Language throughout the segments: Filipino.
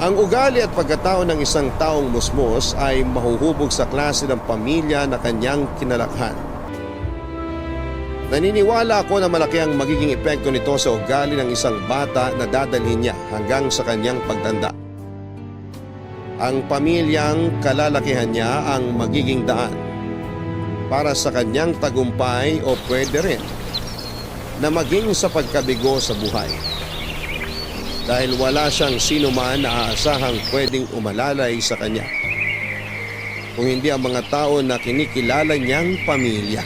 Ang ugali at pagkatao ng isang taong musmos ay mahuhubog sa klase ng pamilya na kanyang kinalakhan. Naniniwala ako na malaki ang magiging epekto nito sa ugali ng isang bata na dadalhin niya hanggang sa kanyang pagtanda. Ang pamilyang kalalakihan niya ang magiging daan para sa kanyang tagumpay o pwede rin na maging sa pagkabigo sa buhay. Dahil wala siyang sinuman na aasahang pwedeng umalalay sa kanya kung hindi ang mga tao na kinikilala niyang pamilya.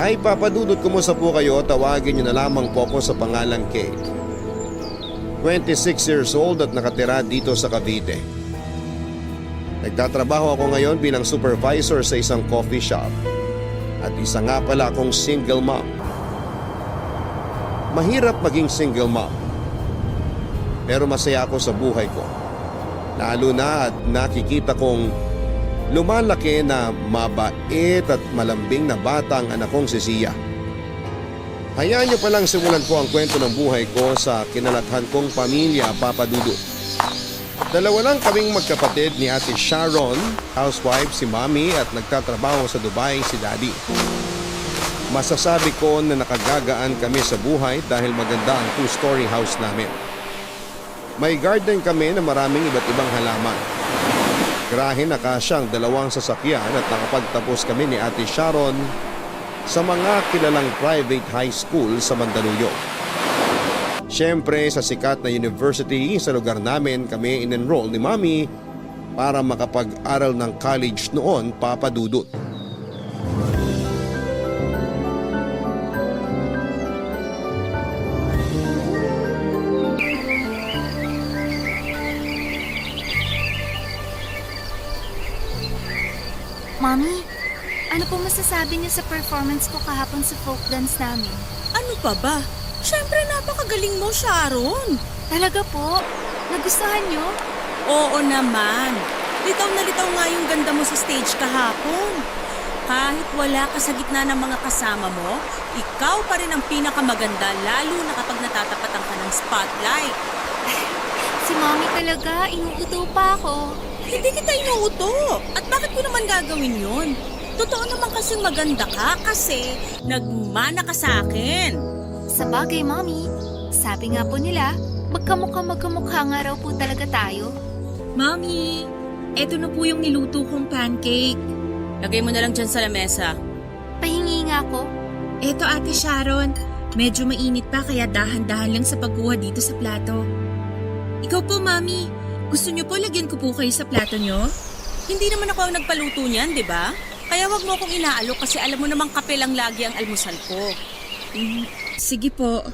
Ay papadudot, kumusta po kayo? Tawagin niyo na lamang po ako sa pangalang Kate. 26 years old at nakatira dito sa Cavite. Nagtatrabaho ako ngayon bilang supervisor sa isang coffee shop at isa nga pala akong single mom. Mahirap maging single mom, pero masaya ako sa buhay ko. Lalo na at nakikita kong lumalaki na mabait at malambing na bata ang anak kong si Sia. Hayaan niyo palang simulan ko ang kwento ng buhay ko sa kinalathan kong pamilya, Papa Dudut. Dalawa lang kaming magkapatid ni Ate Sharon, housewife si Mami at nagtatrabaho sa Dubai si Daddy. Masasabi ko na nakagagaan kami sa buhay dahil maganda ang two-story house namin. May garden kami na maraming iba't ibang halaman. Grahe na kasyang 2 sasakyan at nakapagtapos kami ni Ate Sharon sa mga kilalang private high school sa Mandaluyong. Siyempre sa sikat na university sa lugar namin kami in-enroll ni Mami para makapag-aral ng college noon, Papa Dudut. Mommy, ano po masasabi niyo sa performance ko kahapon sa folk dance namin? Ano pa ba? Siyempre napakagaling mo, Sharon. Talaga po? Nagustuhan niyo? Oo naman. Litaw na litaw nga yung ganda mo sa stage kahapon. Kahit wala ka sa gitna ng mga kasama mo, ikaw pa rin ang pinakamaganda lalo na kapag natatapatan ka ng spotlight. Si Mommy talaga, inuuto pa ako. Hindi kita inuuto. At bakit ko naman gagawin yun? Totoo naman kasing maganda ka kasi nagmana ka sa akin. Sa bagay, Mommy, sabi nga po nila, magkamukha nga raw po talaga tayo. Mami, eto na po yung niluto kong pancake. Lagay mo na lang dyan sa lamesa. Pahingi nga ko. Eto Ate Sharon, medyo mainit pa kaya dahan-dahan lang sa pagkuha dito sa plato. Ikaw po, Mami, gusto niyo po lagyan ko po kayo sa plato niyo? Hindi naman ako ang nagpaluto niyan, di ba? Kaya wag mo akong inaalok kasi alam mo namang kape lang lagi ang almusal ko. Sige po.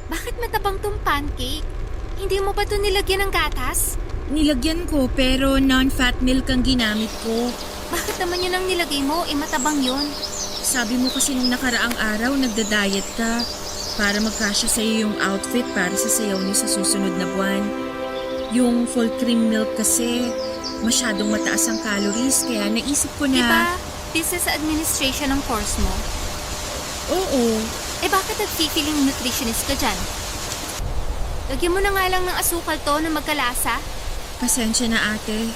Bakit matabang tong pancake? Hindi mo ba ito nilagyan ng gatas? Nilagyan ko pero non-fat milk ang ginamit ko. Bakit naman yun ang nilagay mo? Matabang yun. Sabi mo kasi nung nakaraang araw nagda-diet ka para magkasya sa'yo yung outfit para sa sayaw niyo sa susunod na buwan. Yung full cream milk kasi masyadong mataas ang calories kaya naisip ko na... Diba, business administration ang course mo? Oo. Bakit nag-feeling nutritionist ka dyan? Lagyan mo na nga lang ng asukal to na magkalasa. Pasensya na ate.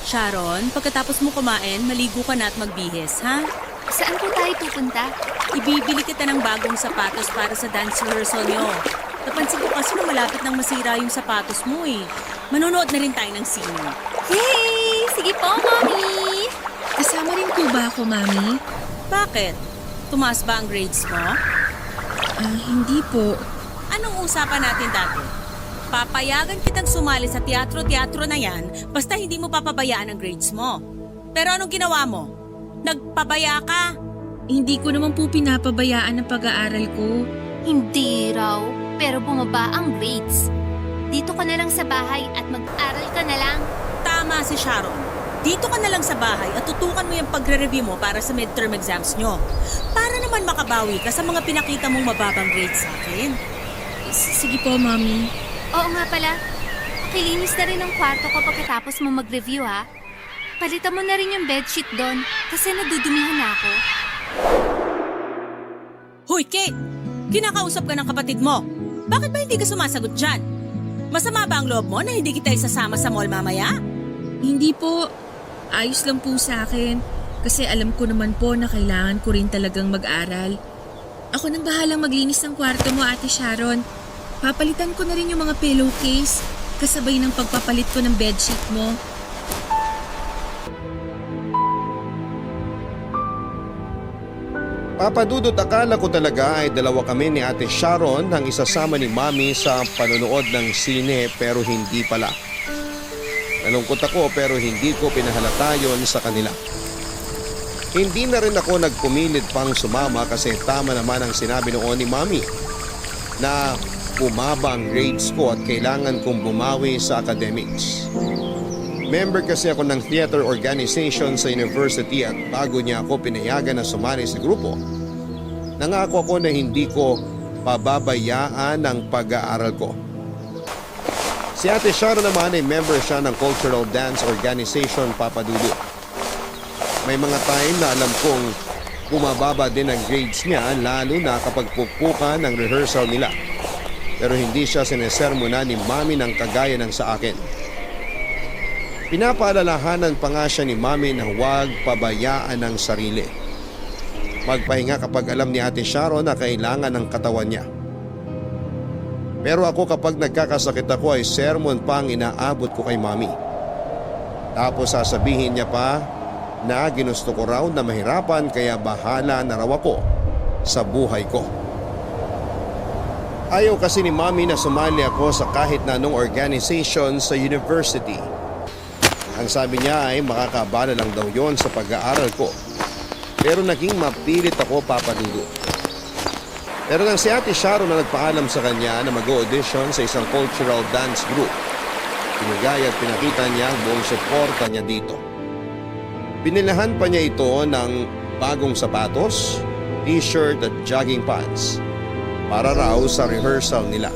Sharon, pagkatapos mo kumain, maligo ka na at magbihis, ha? Saan po tayo pupunta? Ibibili kita ng bagong sapatos para sa dance rehearsal niyo. Napansin ko kasi na malapit nang masira yung sapatos mo eh. Manonood na rin tayo ng sine. Yay! Sige po, Mommy! Kasama rin po ba ako, Mami? Bakit? Tumaas ba ang grades mo? Hindi po. Anong usapan natin dati? Papayagan kitang sumali sa teatro-teatro na yan basta hindi mo papabayaan ang grades mo. Pero anong ginawa mo? Nagpabaya ka? Hindi ko naman po pinapabayaan ang pag-aaral ko. Hindi raw, pero bumaba ang grades. Dito ka na lang sa bahay at mag-aral ka na lang. Tama si Sharon. Dito ka na lang sa bahay at tutukan mo yung pagre-review mo para sa midterm exams nyo. Para naman makabawi ka sa mga pinakita mong mababang grades sa akin. Sige po, Mami. Oo nga pala, pakilinis na rin ang kwarto ko pagkatapos mo mag-review ha. Palitan mo na rin yung bedsheet doon kasi nadudumihan na ako. Hoy, Kate! Kinakausap ka ng kapatid mo. Bakit ba hindi ka sumasagot dyan? Masama ba ang loob mo na hindi kita isasama sa mall mamaya? Hindi po. Ayos lang po sa akin. Kasi alam ko naman po na kailangan ko rin talagang mag-aral. Ako nang bahalang maglinis ng kwarto mo, Ate Sharon. Papalitan ko na rin yung mga pillowcase kasabay ng pagpapalit ko ng bedsheet mo. Papa Dudut, akala ko talaga ay dalawa kami ni Ate Sharon ang isasama ni Mami sa panonood ng sine pero hindi pala. Nalungkot ako pero hindi ko pinahalata yon sa kanila. Hindi na rin ako nagpumilit pang sumama kasi tama naman ang sinabi noon ni Mami na bumaba ang grades ko at kailangan kong bumawi sa academics. Member kasi ako ng theater organization sa university at bago niya ako pinayagan na sumali sa grupo, nangako ako na hindi ko pababayaan ang pag-aaral ko. Si Ate Sharon naman ay member siya ng cultural dance organization Papa Dudu. May mga time na alam kong bumababa din ang grades niya lalo na kapag pukpukan ng rehearsal nila. Pero hindi siya sinesermonan ni Mami ng kagaya ng sa akin. Pinapaalalahanan pa nga siya ni Mami na huwag pabayaan ang sarili. Magpahinga kapag alam ni Ate Sharon na kailangan ng katawan niya. Pero ako kapag nagkakasakit ako ay sermon pa ang inaabot ko kay Mami. Tapos sasabihin niya pa na ginusto ko raw na mahirapan kaya bahala na raw ako sa buhay ko. Ayaw kasi ni Mami na sumali ako sa kahit na anong organization sa university. Ang sabi niya ay makakabala lang daw yon sa pag-aaral ko. Pero naging mapilit ako, Papa Dudu. Pero nang si Ate Sharon na nagpaalam sa kanya na mag-audition sa isang cultural dance group, pinigay at pinakita niya ang buong suporta niya dito. Pinilahan pa niya ito ng bagong sapatos, t-shirt at jogging pants para raw sa rehearsal nila.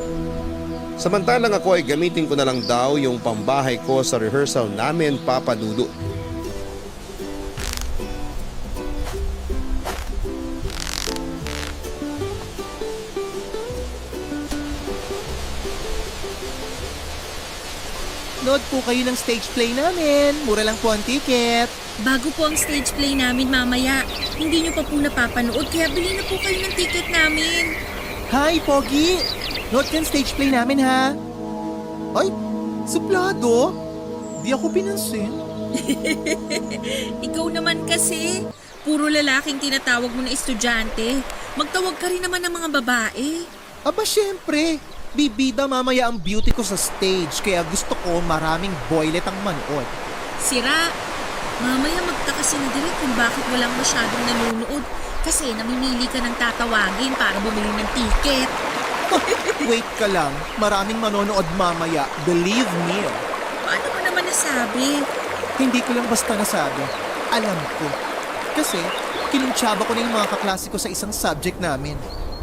Samantalang ako ay gamitin ko na lang daw yung pambahay ko sa rehearsal namin, Papa Dudu. Nood po kayo ng stage play namin. Mura lang po ang ticket. Bago po ang stage play namin mamaya. Hindi nyo pa po napapanood kaya bili na po kayo ng ticket namin. Hi, Pogi! Nood ka ng stage play namin, ha? Ay, suplado? Di ako pinansin. Ikaw naman kasi. Puro lalaking tinatawag mo na estudyante. Magtawag ka rin naman ng mga babae. Aba, syempre. Bibida mamaya ang beauty ko sa stage kaya gusto ko maraming boylet ang manood. Sira. Mamaya magtaka si Direk kung bakit walang masyadong nanonood kasi namimili ka ng tatawagin para bumili ng ticket. Wait ka lang, maraming manonood mamaya. Believe me. Paano mo naman nasabi? Hindi ko lang basta nasabi. Alam ko. Kasi, kinuntsaba ko na yung mga kaklase ko sa isang subject namin.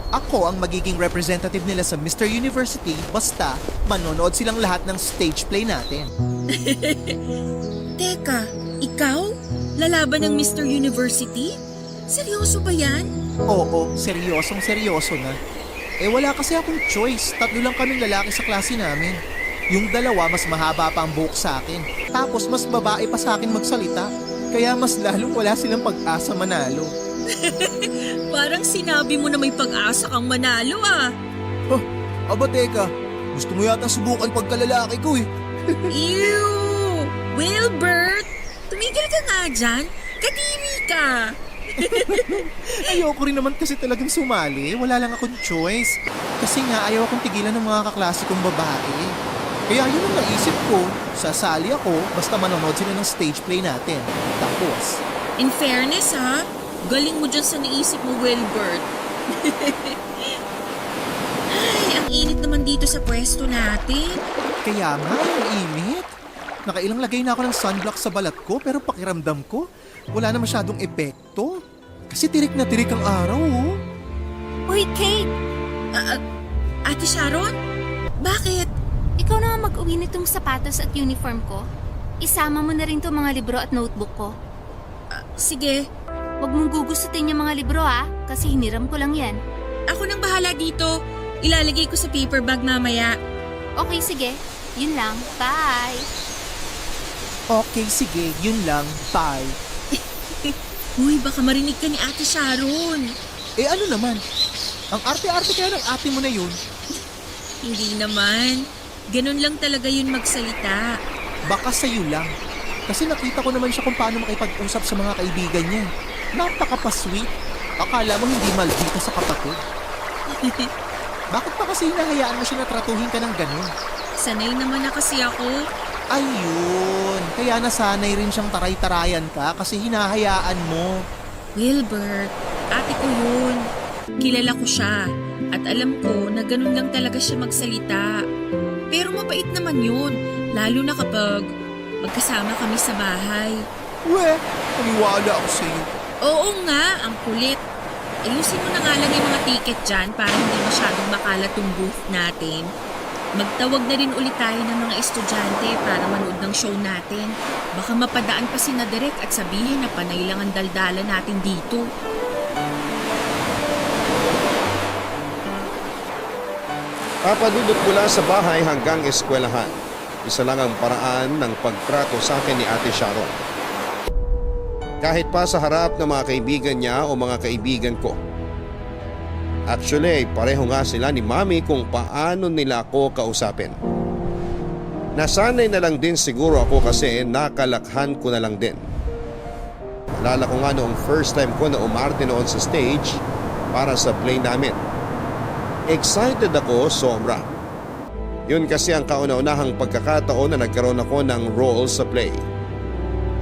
Ako ang magiging representative nila sa Mr. University basta manonood silang lahat ng stage play natin. Teka, ikaw? Lalaban ng Mr. University? Seryoso ba yan? Oo, seryosong seryoso na. Eh wala kasi akong choice. 3 lang kaming lalaki sa klase namin. Yung 2 mas mahaba pa ang buhok sa akin. Tapos mas babae pa sa akin magsalita. Kaya mas lalong wala silang pag-asa manalo. Parang sinabi mo na may pag-asa kang manalo ah. Oh, aba teka. Gusto mo yata subukan pagkalalaki ko eh. Ew! Wilbert! Tumigil ka nga dyan. Kadiri ka. Ayoko rin naman kasi talagang sumali. Wala lang akong choice. Kasi nga ayaw akong tigilan ng mga kaklase kong babae. Kaya yun ang naisip ko. Sasali ako basta manonood sila ng stage play natin. Tapos, In fairness ha, galing mo dyan sa naisip mo, Wilbert. Ay, ang init naman dito sa pwesto natin. kaya nga ang init. Nakailang lagay na ako ng sunblock sa balat ko pero pakiramdam ko wala na masyadong epekto. Kasi tirik na tirik ang araw, oh. Uy, Kate! Ate Sharon? Bakit? Ikaw na nga mag-uwi nitong sapatos at uniform ko. Isama mo na rin to mga libro at notebook ko. Sige, Huwag mong gugustutin yung mga libro kasi hiniram ko lang yan. ako nang bahala dito. Ilalagay ko sa paper bag mamaya. Okay, sige. Yun lang. Bye! Okay, sige, yun lang. Bye. Uy, baka marinig ka ni Ate Sharon. Eh ano naman? Ang arte-arte kaya ng ate mo na yun. Hindi naman. Ganun lang talaga yun magsalita. Baka sa'yo lang. Kasi nakita ko naman siya kung paano makipag-usap sa mga kaibigan niya. Napaka-sweet. Akala mo hindi maldita sa kapatid. Bakit pa kasi hinahayaan mo siya na tratuhin ka ng ganun? Sanay naman na kasi ako. Ayun, kaya nasanay rin siyang taray-tarayan ka kasi hinahayaan mo. Wilbert, ate ko yun. Kilala ko siya. At alam ko na ganun lang talaga siya magsalita. Pero mabait naman yun. Lalo na kapag magkasama kami sa bahay. Weh, paniwala ako sa'yo. Oo nga, ang kulit. Ayusin mo na nga lang yung mga ticket dyan para hindi masyadong makalat yung booth natin. Magtawag na rin ulit tayo ng mga estudyante para manood ng show natin. Baka mapadaan pa si Naderek at sabihin na panay lang ang daldala natin dito. Papadudot mula sa bahay hanggang eskwelahan. Isa lang ang paraan ng pagtrato sa akin ni Ate Sharon. Kahit pa sa harap ng mga kaibigan niya o mga kaibigan ko. Actually, pareho nga sila ni Mami kung paano nila ako kausapin. Nasanay na lang din siguro ako kasi nakalakhan ko na lang din. Alala ko nga noong first time ko na umarte noon sa stage para sa play namin. Excited ako sobra. Yun kasi ang kauna-unahang pagkakataon na nagkaroon ako ng role sa play.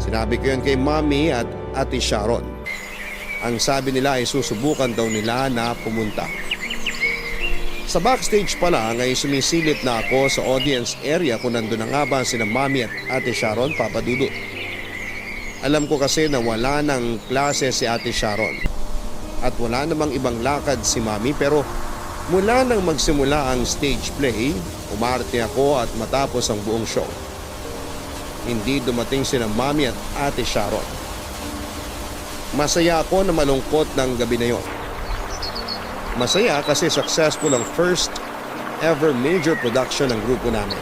Sinabi ko yun kay Mami at Ate Sharon. Ang sabi nila ay susubukan daw nila na pumunta. Sa backstage pa lang ay sumisilip na ako sa audience area kung nandun na nga ba sina Mami at Ate Sharon, Papa Dudut. Alam ko kasi na wala ng klase si Ate Sharon at wala namang ibang lakad si Mami, pero mula nang magsimula ang stage play, umarte ako at matapos ang buong show. Hindi dumating sina Mami at Ate Sharon. Masaya ako na malungkot ng gabi na yon. Masaya kasi successful ang first ever major production ng grupo namin.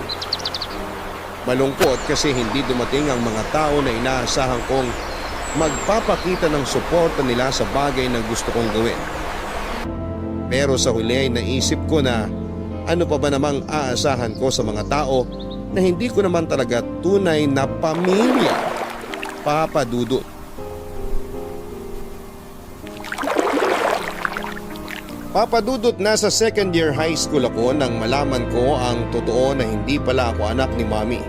Malungkot kasi hindi dumating ang mga tao na inaasahan kong magpapakita ng suporta nila sa bagay na gusto kong gawin. Pero sa huli ay naisip ko na ano pa ba namang aasahan ko sa mga tao na hindi ko naman talaga tunay na pamilya, Papa Dudut. Papa Dudut, nasa second year high school ako nang malaman ko ang totoo na hindi pala ako anak ni Mami.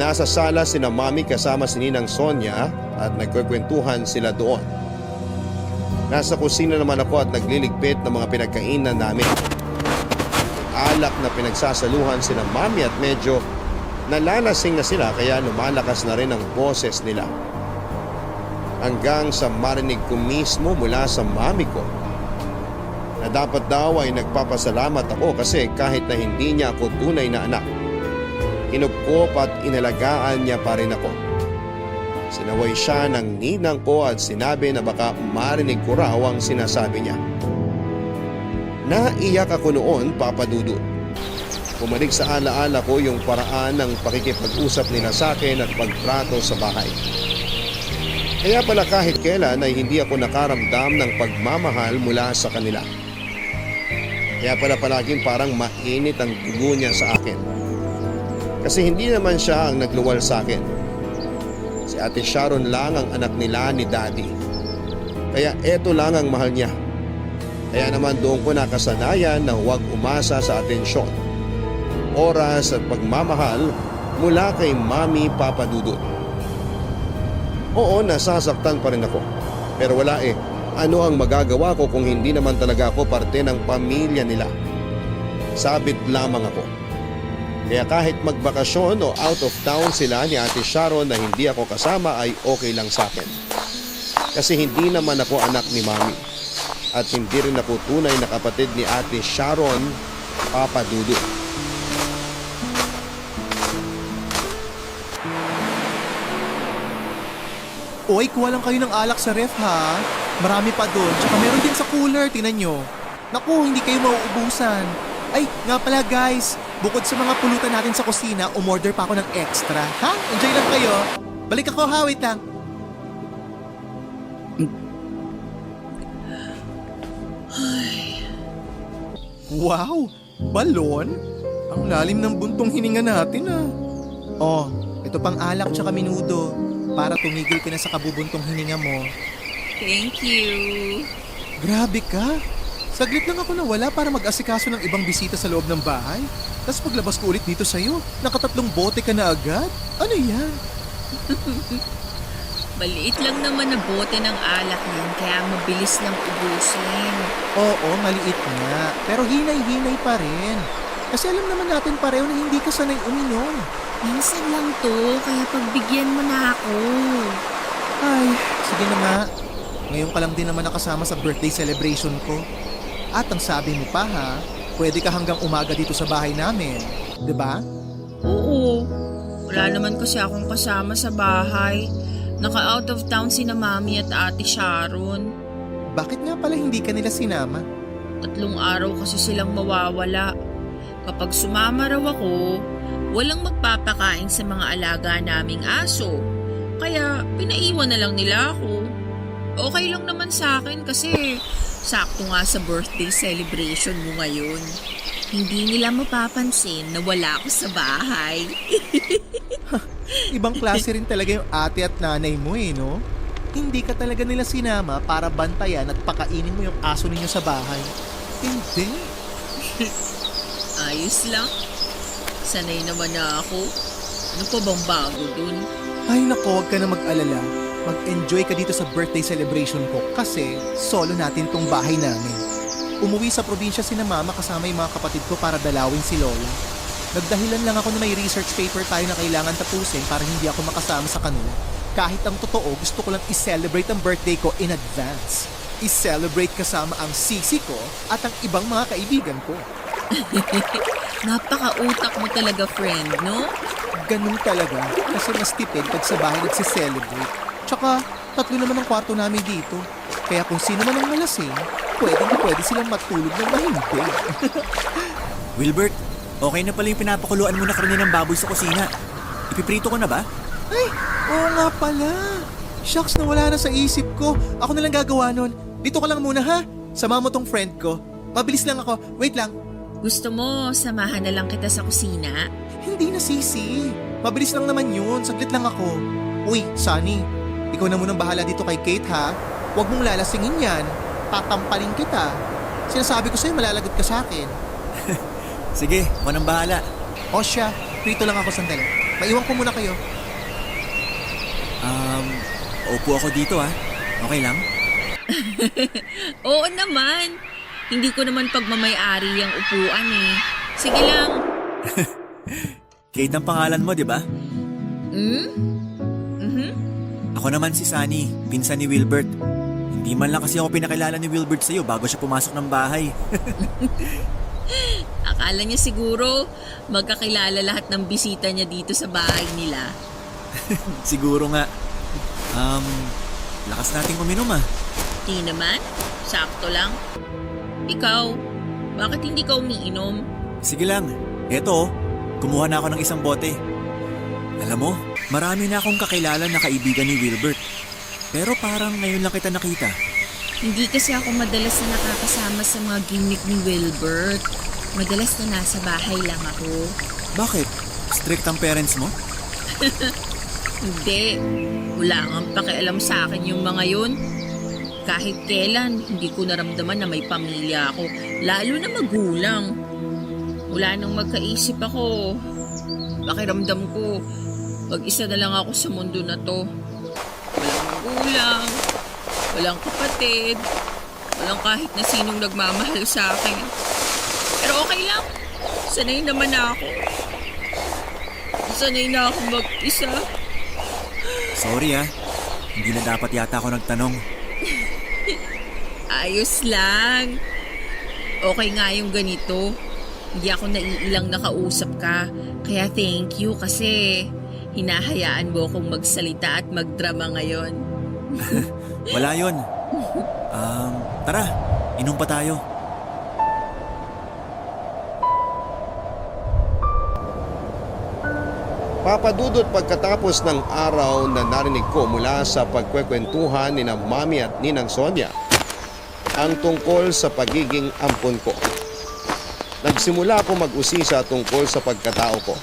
Nasa sala sina Mami kasama si Ninang Sonia at nagkukwentuhan sila doon. Nasa kusina naman ako at nagliligpit ng mga pinagkainan namin. Alak na pinagsasaluhan sina Mami at medyo nalalasing na sila kaya lumalakas na rin ang boses nila. Hanggang sa marinig ko mismo mula sa Mami ko na dapat daw ay nagpapasalamat ako kasi kahit na hindi niya ako tunay na anak, kinupkop at inalagaan niya pa rin ako. Sinaway siya ng ninang ko at sinabi na baka marinig ko raw ang sinasabi niya. Naiyak ako noon, Papa Dudut. Bumalik sa alaala ko yung paraan ng pakikipag-usap nila sa akin at pagtrato sa bahay. Kaya pala kahit kailan ay hindi ako nakaramdam ng pagmamahal mula sa kanila. Kaya pala palaging parang mainit ang dugo niya sa akin. Kasi hindi naman siya ang nagluwal sa akin. Si Ate Sharon lang ang anak nila ni Daddy. Kaya eto lang ang mahal niya. Kaya naman doon ko nakasanayan na huwag umasa sa atensyon, oras at pagmamahal mula kay Mami, Papa Dudut. Oo, nasasaktan pa rin ako. Pero wala eh. Ano ang magagawa ko kung hindi naman talaga ako parte ng pamilya nila? Sabit lamang ako. Kaya kahit magbakasyon o out of town sila ni Ate Sharon na hindi ako kasama ay okay lang sa akin. Kasi hindi naman ako anak ni Mami. At hindi rin ako tunay na kapatid ni Ate Sharon, Papa Dudut. Oy, kuha lang kayo ng alak sa ref ha. Marami pa doon. Tsaka meron din sa cooler, tingnan nyo. Naku, hindi kayo mauubusan. Ay, nga pala guys, Bukod sa mga pulutan natin sa kusina, umorder pa ako ng extra. Ha? Enjoy lang kayo. Balik ako ha, wait lang. Wow! Balon? Ang lalim ng buntong hininga natin ah. Oh, ito pang alak tsaka minudo para tumigil ka na sa kabubuntong hininga mo. Thank you. Grabe ka! Saglit lang ako nawala para mag-asikaso ng ibang bisita sa loob ng bahay. Tapos paglabas ko ulit dito sa'yo, nakatatlong bote ka na agad. Ano yan? Maliit lang naman na bote ng alak yan, kaya mabilis lang ubusin. Oo, maliit nga. Pero hinay-hinay pa rin. Kasi alam naman natin pareho na hindi ka sanay uminom. Minsan lang to, kaya pagbigyan mo na ako. Ay, sige na nga. Ngayon ka lang din naman nakasama sa birthday celebration ko. At ang sabi mo pa ha, pwede ka hanggang umaga dito sa bahay namin. 'Di ba? Oo. Wala naman kasi akong kasama sa bahay. Naka-out of town sina Mami at Ate Sharon. Bakit nga pala hindi ka nila sinama? 3 araw kasi silang mawawala. Kapag sumama raw ako, walang magpapakain sa mga alaga naming aso. Kaya pinaiwan na lang nila ako. Okay lang naman sa akin kasi sakto nga sa birthday celebration mo ngayon. Hindi nila mapapansin na wala ako sa bahay. Ibang klase rin talaga yung ate at nanay mo eh, no? Hindi ka talaga nila sinama para bantayan at pakainin mo yung aso ninyo sa bahay. Hindi. Ayos lang. Sanay naman na ako. Ano pa bang bago dun? Ay nako, huwag ka na mag-alala. Mag-enjoy ka dito sa birthday celebration ko kasi solo natin tong bahay namin. Umuwi sa probinsya sina mama kasama yung mga kapatid ko para dalawin si Lola. Nagdahilan lang ako na may research paper tayo na kailangan tapusin para hindi ako makasama sa kanila. Kahit ang totoo, gusto ko lang i-celebrate ang birthday ko in advance. I-celebrate kasama ang sisi ko at ang ibang mga kaibigan ko. Napaka-utak mo talaga, friend, no? Ganun talaga kasi mas tipid pag sa bahay nagsi-celebrate. Tsaka, 3 naman ang kwarto namin dito. Kaya kung sino man ang malasing, pwede silang matulog ng mahimbing. Wilbert, okay na pala yung pinapakuluan mo na karne ng baboy sa kusina. Ipiprito ko na ba? Ay, oo nga pala. Shucks, nawala na sa isip ko. Ako na lang gagawa nun. Dito ka lang muna ha. Sama mo tong friend ko. Mabilis lang ako. Wait lang. Gusto mo, samahan na lang kita sa kusina? Hindi na sisi. Mabilis lang naman yun. Saglit lang ako. Uy, Sunny. Ikaw na munang bahala dito kay Kate ha. Huwag mong lalasingin yan. Tatampalin kita. Sinasabi ko sa'yo malalagot ka sa akin. Sige, ako nang bahala. O siya, prito lang ako sandali. Maiwan ko muna kayo. Upo ako dito Okay lang? Oo naman. Hindi ko naman pagmamay-ari yung upuan eh. Sige lang. Kate ang pangalan mo, di ba? Ako naman si Sunny, pinsan ni Wilbert. Hindi man lang kasi ako pinakilala ni Wilbert sa'yo bago siya pumasok ng bahay. Akala niya siguro magkakilala lahat ng bisita niya dito sa bahay nila. Siguro nga. Lakas nating uminom Di naman, sakto lang. Ikaw, bakit hindi ka umiinom? Sige lang, eto kumuha na ako ng isang bote. Alam mo, marami na akong kakilala na kaibigan ni Wilbert. Pero parang ngayon lang kita nakita. Hindi kasi ako madalas na nakakasama sa mga gimmick ni Wilbert. Madalas na nasa bahay lang ako. Bakit? Strict ang parents mo? Hindi. Wala nga pakialam sa akin yung mga yun. Kahit kailan, hindi ko naramdaman na may pamilya ako. Lalo na magulang. Wala nang magkaisip ako. Pakiramdam ko, mag-isa na lang ako sa mundo na to. Walang magulang, walang kapatid, walang kahit na sinong nagmamahal sa akin. Pero okay lang. Sanay naman na ako. Sanay na ako mag-isa. Sorry hindi na dapat yata ako nagtanong. Ayos lang. Okay nga yung ganito. Hindi ako naiilang nakausap ka. Kaya thank you kasi hinahayaan mo akong magsalita at magdrama ngayon. Wala yun. Tara, inom pa tayo. Papadudot pagkatapos ng araw na narinig ko mula sa pagkwekwentuhan ni na Mami at Ninang Sonia ang tungkol sa pagiging ampon ko. Nagsimula ako mag-usisa tungkol sa pagkatao ko.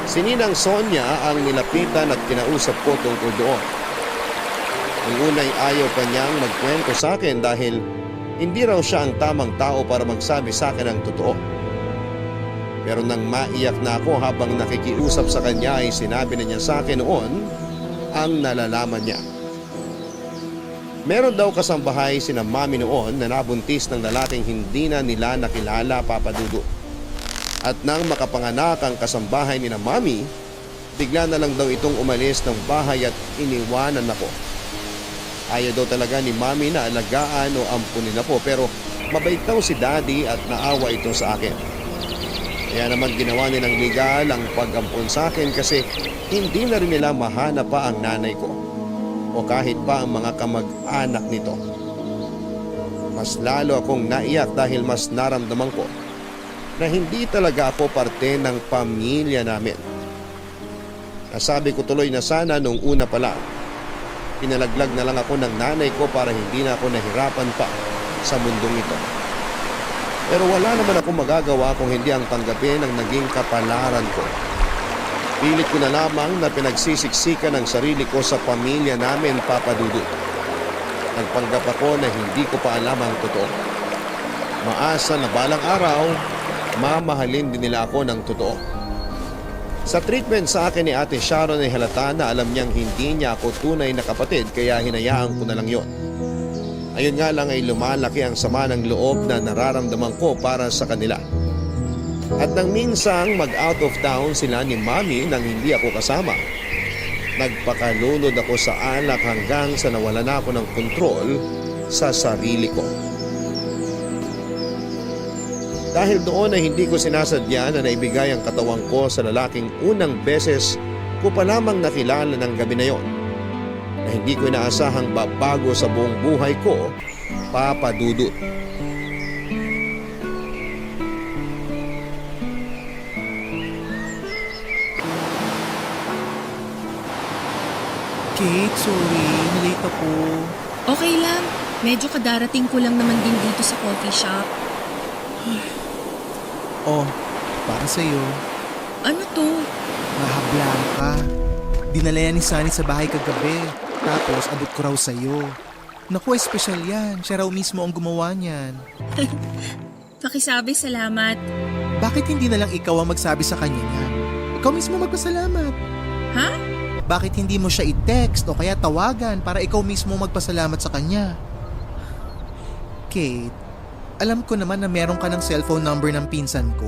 Si Ninang Sonia ang nilapitan at kinausap ko tungkol doon. Ang unay ayaw pa niyang magkwento sa akin dahil hindi raw siya ang tamang tao para magsabi sa akin ang totoo. Pero nang maiyak na ako habang nakikiusap sa kanya ay sinabi na niya sa akin noon ang nalalaman niya. Meron daw kasambahay sina Mami noon na nabuntis ng lalaking hindi na nila nakilala, Papa Dudut. At nang makapanganak ang kasambahay ni na Mami, bigla na lang daw itong umalis ng bahay at iniwanan ako. Ayaw daw talaga ni Mami na alagaan o ampunin ako pero mabait daw si Daddy at naawa ito sa akin. Kaya naman ginawa nilang legal ang pag-ampon sa akin kasi hindi na rin nila mahanap pa ang nanay ko o kahit pa ang mga kamag-anak nito. Mas lalo akong naiyak dahil mas naramdaman ko na hindi talaga ako parte ng pamilya namin. Nasabi ko tuloy na sana nung una pa lang. Pinalaglag na lang ako ng nanay ko para hindi na ako nahirapan pa sa mundong ito. Pero wala naman akong magagawa kung hindi ang tanggapin ang naging kapalaran ko. Pilit ko na lamang na pinagsisiksikan ang sarili ko sa pamilya namin, Papa Dudut. Nagpanggap ako na hindi ko pa alam ang totoo. Maasa na balang araw, mamahalin din nila ako ng totoo. Sa treatment sa akin ni Ate Sharon ay halata na alam niyang hindi niya ako tunay na kapatid kaya hinayaan ko na lang yon. Ayun nga lang ay lumalaki ang sama ng loob na nararamdaman ko para sa kanila. At nang minsang mag-out of town sila ni Mami nang hindi ako kasama, nagpakalunod ako sa alak hanggang sa nawala na ako ng kontrol sa sarili ko. Dahil doon ay hindi ko sinasadya na naibigay ang katawan ko sa lalaking unang beses ko pa lamang nakilala ng gabi na yon. Na hindi ko inaasahang babago sa buong buhay ko, Papa Dudut. Kate, sorry. Nalate ako. Okay lang. Medyo kadarating ko lang naman din dito sa coffee shop. Oh, para sa'yo. Ano to? Nahabla ka. Dinala yan ni Sunny sa bahay kagabi. Tapos, abot ko raw sa'yo. Naku, espesyal yan. Siya raw mismo ang gumawa niyan. Pakisabi, salamat. Bakit hindi na lang ikaw ang magsabi sa kanya niya? Ikaw mismo magpasalamat. Ha? Bakit hindi mo siya i-text o kaya tawagan para ikaw mismo magpasalamat sa kanya? Kate, alam ko naman na meron ka ng cellphone number ng pinsan ko.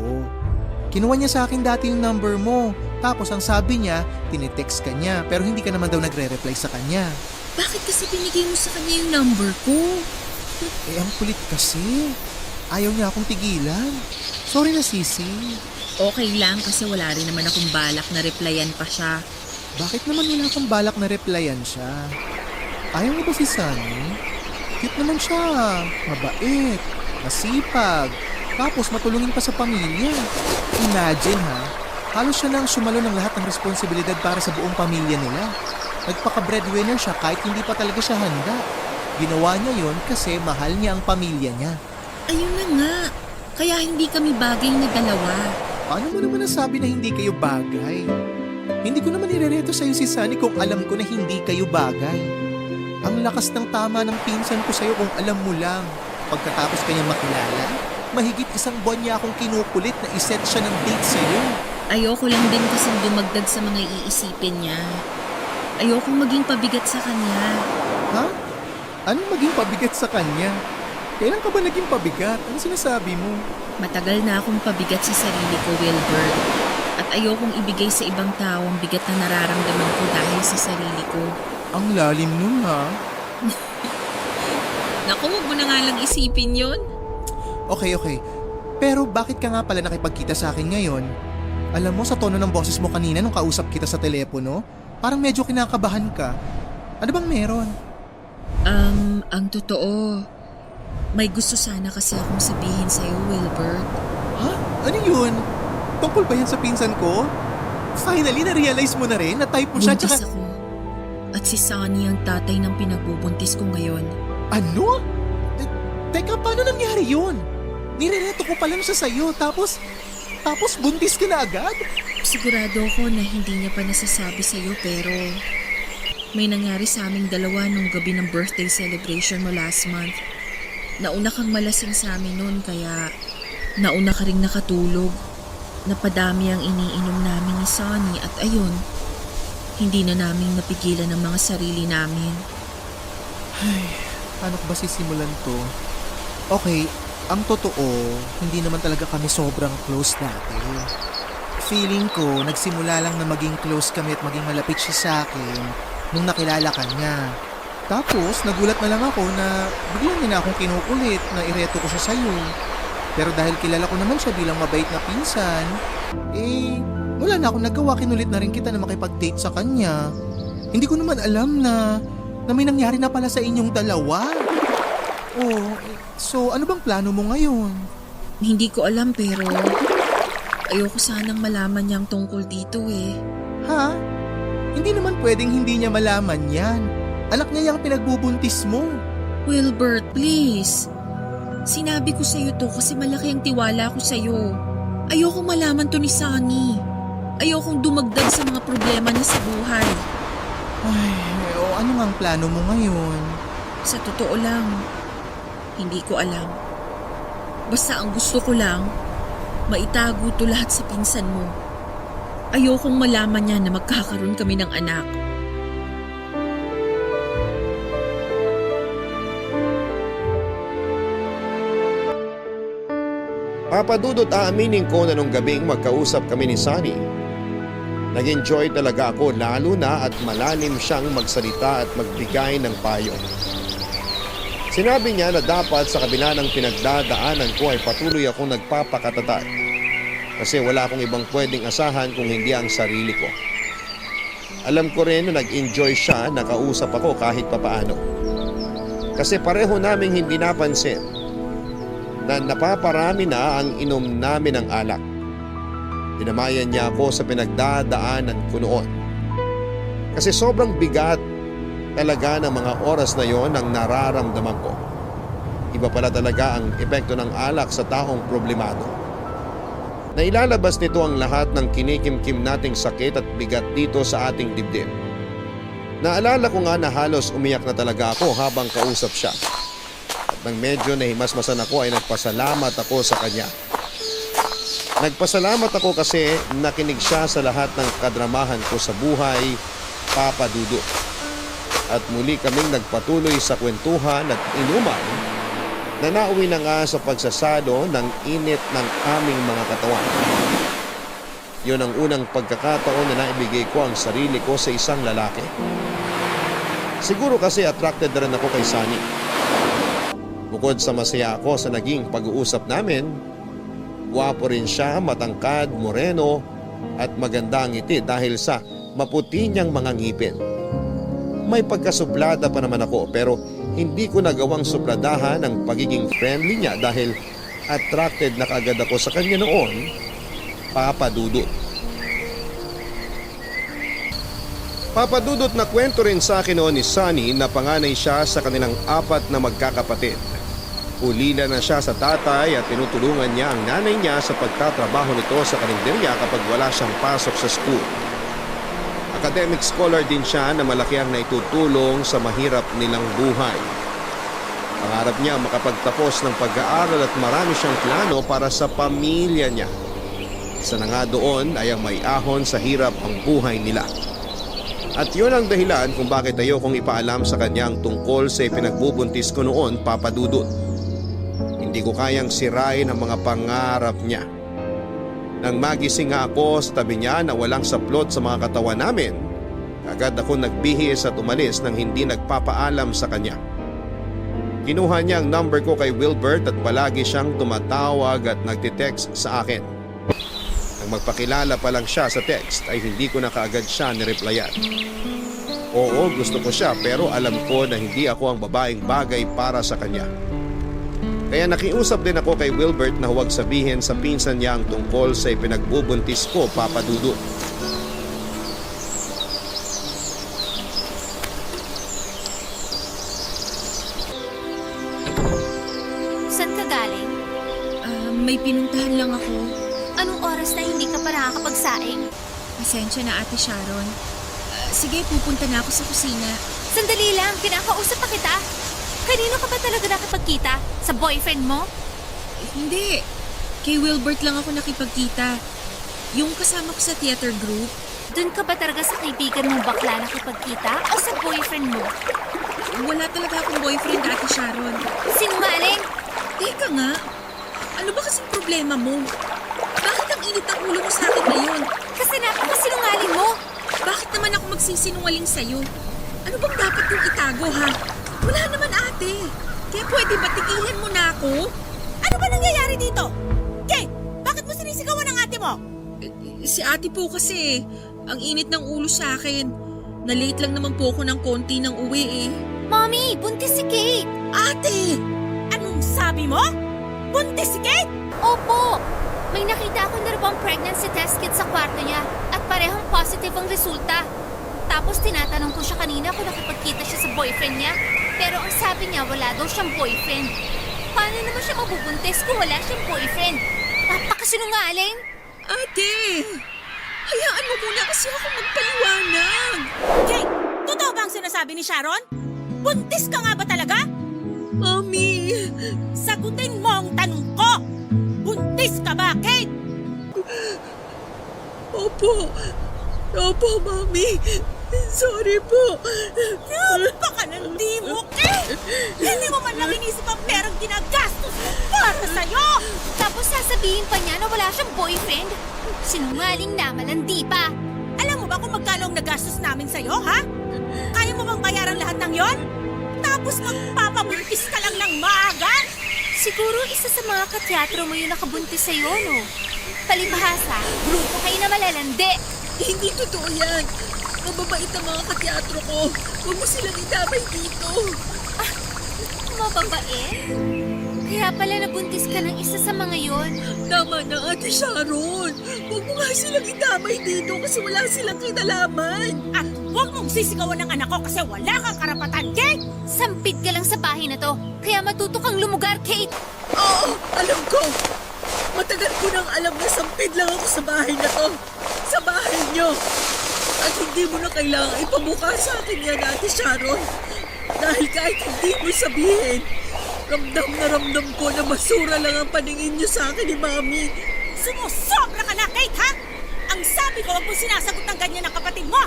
Kinuha niya sa akin dati yung number mo. Tapos ang sabi niya, tinitext ka niya pero hindi ka naman daw nagre-reply sa kanya. Bakit kasi binigay mo sa kanya yung number ko? Eh, ang kulit kasi. Ayaw niya akong tigilan. Sorry na, Sisi. Okay lang kasi wala rin naman akong balak na replyan pa siya. Bakit naman wala kang balak na replyan siya? Ayaw mo ba si Sunny? Cute naman siya. Mabait. Masipag. Tapos matulungin pa sa pamilya. Imagine ha, halos siya nang sumalo ng lahat ng responsibilidad para sa buong pamilya nila. Nagpaka-breadwinner siya kahit hindi pa talaga siya handa. Ginawa niya yon kasi mahal niya ang pamilya niya. Ayun na nga. Kaya hindi kami bagay na dalawa. Paano mo naman nasabi na hindi kayo bagay? Hindi ko naman irereto sa'yo si Sunny kung alam ko na hindi kayo bagay. Ang lakas ng tama ng pinsan ko sa'yo kung alam mo lang. Pagkatapos kanya makilala, mahigit 1 buwan niya akong kinukulit na iset siya ng date sa'yo. Ayoko lang din kasing dumagdag sa mga iisipin niya. Ayokong maging pabigat sa kanya. Ha? Anong maging pabigat sa kanya? Kailan ka ba naging pabigat? Ano sinasabi mo? Matagal na akong pabigat sa sarili ko, Wilbert. At ayokong ibigay sa ibang tao ang bigat na nararamdaman ko dahil sa sarili ko. Ang lalim nun ha? Naku, huwag mo na nga lang isipin yun. Okay. Pero bakit ka nga pala nakipagkita sa akin ngayon? Alam mo, sa tono ng boses mo kanina nung kausap kita sa telepono, parang medyo kinakabahan ka. Ano bang meron? Ang totoo, may gusto sana kasi akong sabihin sa'yo, Wilbert. Ha? Ano yun? Tungkol ba yan sa pinsan ko? Finally, na-realize mo na rin na type mo siya. Buntis Tsaka, ako. At si Sunny ang tatay ng pinagbubuntis ko ngayon. ano? Teka, paano nangyari yun? Nirereto ko pa lang siya sa'yo, tapos buntis ka na agad? Sigurado ako na hindi niya pa nasasabi sa'yo pero may nangyari sa aming dalawa nung gabi ng birthday celebration mo last month. Nauna kang malasing sa amin noon kaya nauna ka ring nakatulog. Napadami ang iniinom namin ni Sunny at ayun, hindi na namin napigilan ang mga sarili namin. Paano ko ba sisimulan to? Okay, ang totoo, hindi naman talaga kami sobrang close dati. Feeling ko, nagsimula lang na maging close kami at maging malapit siya sa akin nung nakilala ka niya. Tapos, nagulat na lang ako na biglang niya na akong kinukulit na ireto ko siya sa'yo. Pero dahil kilala ko naman siya bilang mabait na pinsan, wala na akong nagawa, kinulit na rin kita na makipag-date sa kanya. Hindi ko naman alam na may nangyari na pala sa inyong dalawa. Oh, so ano bang plano mo ngayon? Hindi ko alam pero ayoko sanang malaman niyang tungkol dito eh. Ha? Hindi naman pwedeng hindi niya malaman yan. Anak niya yung pinagbubuntis mo. Wilbert, please. Sinabi ko sa'yo to kasi malaki ang tiwala ko sa'yo. Ayokong malaman to ni Sunny. Ayokong dumagdag sa mga problema niya sa buhay. Ay, ano nga ang plano mo ngayon? Sa totoo lang, hindi ko alam. Basta ang gusto ko lang, maitago to lahat sa pinsan mo. Ayokong malaman niya na magkakaroon kami ng anak. Papadudot, aaminin ko na nung gabing magkausap kami ni Sunny, nag-enjoy talaga ako lalo na at malalim siyang magsalita at magbigay ng payo. Sinabi niya na dapat sa kabila ng pinagdadaanan ko ay patuloy akong nagpapakatatag kasi wala akong ibang pwedeng asahan kung hindi ang sarili ko. Alam ko rin na nag-enjoy siya na kausap ako kahit papaano. Kasi pareho naming hindi napansin na napaparami na ang inom namin ng alak. Tinamayan niya ako sa pinagdadaanan ko noon. Kasi sobrang bigat talaga ng mga oras na yon ang nararamdaman ko. Iba pala talaga ang epekto ng alak sa taong problemado. Nailalabas nito ang lahat ng kinikimkim nating sakit at bigat dito sa ating dibdib. Naalala ko nga na halos umiyak na talaga ako habang kausap siya. At nang medyo nahimasmasan ako ay nagpasalamat ako sa kanya. Nagpasalamat ako kasi nakinig siya sa lahat ng kadramahan ko sa buhay, Papa Dudut. At muli kaming nagpatuloy sa kwentuhan at inuman na nauwi na nga sa pagsasalo ng init ng aming mga katawan. Yun ang unang pagkakataon na naibigay ko ang sarili ko sa isang lalaki. Siguro kasi attracted na rin ako kay Sunny. Bukod sa masaya ako sa naging pag-uusap namin, gwapo rin siya, matangkad, moreno at maganda ang ngiti dahil sa maputi niyang mga ngipin. May pagkasuplada pa naman ako pero hindi ko nagawang supladahan ang pagiging friendly niya dahil attracted na kaagad ako sa kanya noon, Papa Dudut. Papa Dudut, na kwento rin sa akin noon ni Sunny na panganay siya sa kanilang 4 na magkakapatid. Ulila na siya sa tatay at tinutulungan niya ang nanay niya sa pagtatrabaho nito sa karinderya kapag wala siyang pasok sa school. Academic scholar din siya na malaki ang naitutulong sa mahirap nilang buhay. Pangarap niya makapagtapos ng pag-aaral at marami siyang plano para sa pamilya niya. Isa na nga doon ay ang may ahon sa hirap ang buhay nila. At yun ang dahilan kung bakit ayokong ipaalam sa kanya ang tungkol sa ipinagbubuntis ko noon, Papa Dudut. Hindi ko kayang sirain ang mga pangarap niya. Nang magising nga ako sa tabi niya na walang saplot sa mga katawan namin, agad ako nagbihis at umalis nang hindi nagpapaalam sa kanya. Kinuha niya ang number ko kay Wilbert at palagi siyang tumatawag at nagtitext sa akin. Nang magpakilala pa lang siya sa text ay hindi ko na kaagad siya nireplyan. Oo, gusto ko siya pero alam ko na hindi ako ang babaeng bagay para sa kanya. Kaya nakiusap din ako kay Wilbert na huwag sabihin sa pinsan niya ang tungkol sa ipinagbubuntis ko, Papa Dudut. May pinuntahan lang ako. Anong oras na hindi ka pa nakakapagsaing? Pasensya na, Ate Sharon. Sige, pupunta na ako sa kusina. Sandali lang, kinakausap pa kita. Kanino ka ba talaga nakipagkita? Sa boyfriend mo? Hindi. Kay Wilbert lang ako nakipagkita. Yung kasama ko sa theater group. Doon ka ba talaga sa kaibigan mong bakla nakipagkita? O sa boyfriend mo? Wala talaga akong boyfriend, Ate Sharon. Sinungaling? Teka nga. Ano ba kasing problema mo? Bakit ang init ang ulo mo sa akin ngayon? Kasi napakasinungaling mo. Bakit naman ako magsisinungaling sa'yo? Ano bang dapat kong itago, ha? Wala naman, ate. Kaya pwede ba tigilan mo na ako? Ano ba nangyayari dito? Kate, bakit mo sinisigawan ang ate mo? Si ate po kasi, ang init ng ulo sa akin. Na-late lang naman po ako ng konti ng uwi eh. Mommy, buntis si Kate. Ate! Anong sabi mo? Buntis si Kate? Opo. May nakita ako na rin pregnancy test kit sa kwarto niya at parehong positive ang resulta. Tapos tinatanong ko siya kanina kung nakipagkita siya sa boyfriend niya. Pero ang sabi niya wala daw siyang boyfriend. Paano naman siya mabubuntis kung wala siyang boyfriend? Napakasinungaling. Ate! Hayaan mo muna kasi ako magpaliwanag. Kate, totoo ba ang sinasabi ni Sharon? Buntis ka nga ba talaga? Mami! Sagutin mo ang tanong ko! Buntis ka ba, Kate? Opo! Opo, Mami! Sorry po! Napakalandi mo, Kate! Hindi mo man lang inisip ang perang ginagastos mo para sa'yo! Tapos sasabihin pa niya na wala siyang boyfriend? Sinungaling na, malandi pa. Alam mo ba kung magkano ang nagastos namin sa'yo, ha? Kaya mo bang bayaran lahat ng yon? Tapos magpapabuntis ka lang ng maaga? Siguro isa sa mga kateatro mo yung nakabuntis sa'yo, no? Palibhasa, grupo kayo na malalandi. Hindi totoo yan! Mababait ang mga kateatro ko! Huwag mo silang idamay dito! Mababait? Kaya pala nabuntis ka ng isa sa mga yon. Tama na, Ate Sharon! Huwag mo nga silang idamay dito kasi wala silang kinalaman! At huwag mong sisigawan ng anak ko kasi wala kang karapatan, Kate! Sampid ka lang sa bahay na to. Kaya matuto kang lumugar, Kate. Oo! Alam ko! Matagal ko nang alam na sampid lang ako sa bahay na to! Sa bahay niyo! At hindi mo na kailangang ipabuka sa akin yan, Ate Sharon! Dahil kahit hindi mo sabihin, ramdam ko na basura lang ang paningin niyo sa akin ni Mami. Sumusobra ka na, Kate, ha? Ang sabi ko, huwag mo sinasagot ng ganyan ng kapatid mo!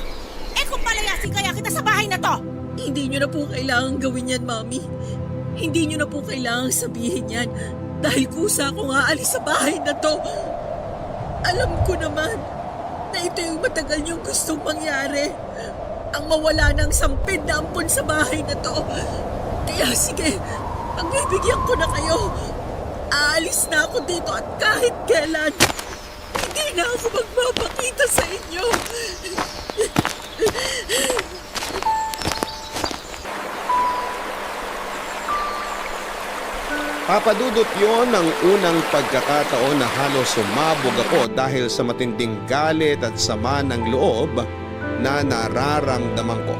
Eh kung palayasin kaya kita sa bahay na to! Hindi niyo na po kailangang gawin yan, Mami. Hindi niyo na po kailangang sabihin yan. Dahil kusa akong aalis sa bahay na to. Alam ko naman na ito yung matagal niyong gustong mangyari. Ang mawala ng sampid na ampon sa bahay na to. Kaya sige, pagbibigyan ko na kayo. Aalis na ako dito at kahit kailan, hindi na ako magpapakita sa inyo. Papadudot yon ang unang pagkakataon na halos sumabog ako dahil sa matinding galit at sama ng loob na nararamdaman ko.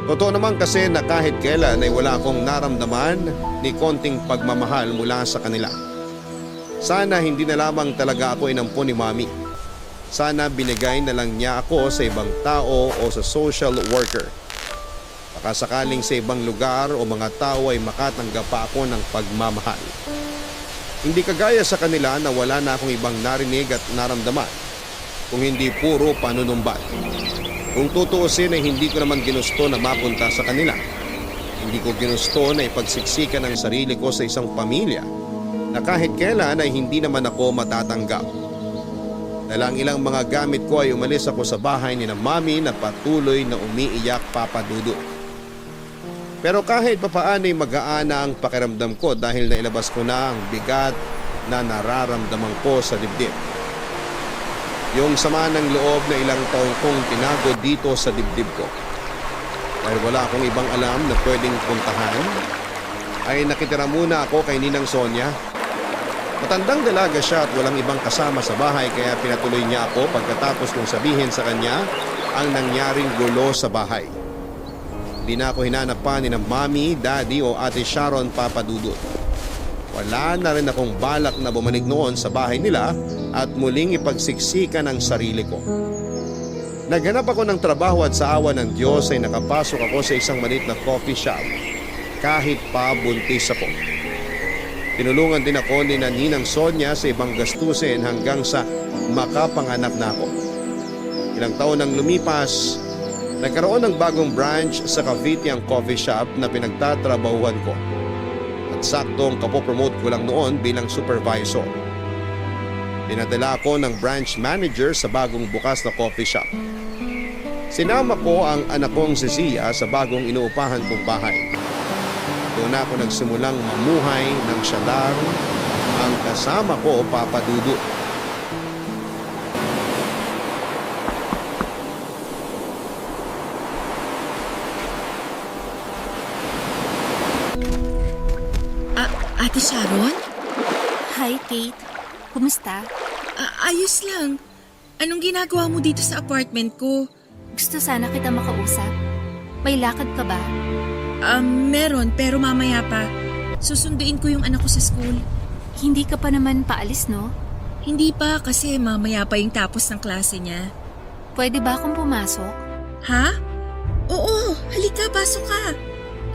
Totoo naman kasi na kahit kailan ay wala akong naramdaman ni konting pagmamahal mula sa kanila. Sana hindi na lamang talaga ako inampon ni Mami. Sana binigay na lang niya ako sa ibang tao o sa social worker. Baka sakaling sa ibang lugar o mga tao ay makatanggap pa ako ng pagmamahal. Hindi kagaya sa kanila na wala na akong ibang narinig at naramdaman, kung hindi puro panunumbat. Kung tutuusin ay hindi ko naman ginusto na mapunta sa kanila. Hindi ko ginusto na ipagsiksikan ang sarili ko sa isang pamilya na kahit kailan ay hindi naman ako matatanggap. Dahil ilang mga gamit ko ay umalis ako sa bahay ni na Mami na patuloy na umiiyak papadudot. Pero kahit papaano ay mag-aana ang pakiramdam ko dahil nailabas ko na ang bigat na nararamdaman ko sa dibdib. Yung sama ng loob na ilang taon kong tinago dito sa dibdib ko. Dahil wala akong ibang alam na pwedeng puntahan, ay nakitira muna ako kay Ninang Sonia. Matandang dalaga siya at walang ibang kasama sa bahay kaya pinatuloy niya ako pagkatapos kong sabihin sa kanya ang nangyaring gulo sa bahay. Hindi na ako hinanap pa ni na Mami, Daddy o Ate Sharon papadudot. Wala na rin akong balak na bumalik noon sa bahay nila at muling ipagsiksikan ang sarili ko. Naghanap ako ng trabaho at sa awa ng Diyos ay nakapasok ako sa isang maliit na coffee shop kahit pa buntis ako. Tinulungan din ako ni Ninang Sonia sa ibang gastusin hanggang sa makapanganak na ako. Ilang taon nang lumipas, nagkaroon ng bagong branch sa Cavite ang coffee shop na pinagtatrabahuan ko. At saktong kapopromote ko lang noon bilang supervisor. Pinadala ako ng branch manager sa bagong bukas na coffee shop. Sinama ko ang anak kong si Zia sa bagong inuupahan kong bahay. Doon ako nagsimulang mamuhay ng syadar ang kasama ko, Papa Dudut. Ate Sharon? Hi, Kate. Kumusta? Ayos lang. Anong ginagawa mo dito sa apartment ko? Gusto sana kita makausap. May lakad ka ba? Meron pero mamaya pa. Susunduin ko yung anak ko sa school. Hindi ka pa naman paalis, no? Hindi pa kasi mamaya pa yung tapos ng klase niya. Pwede ba akong pumasok? Ha? Oo, halika, pasok ka.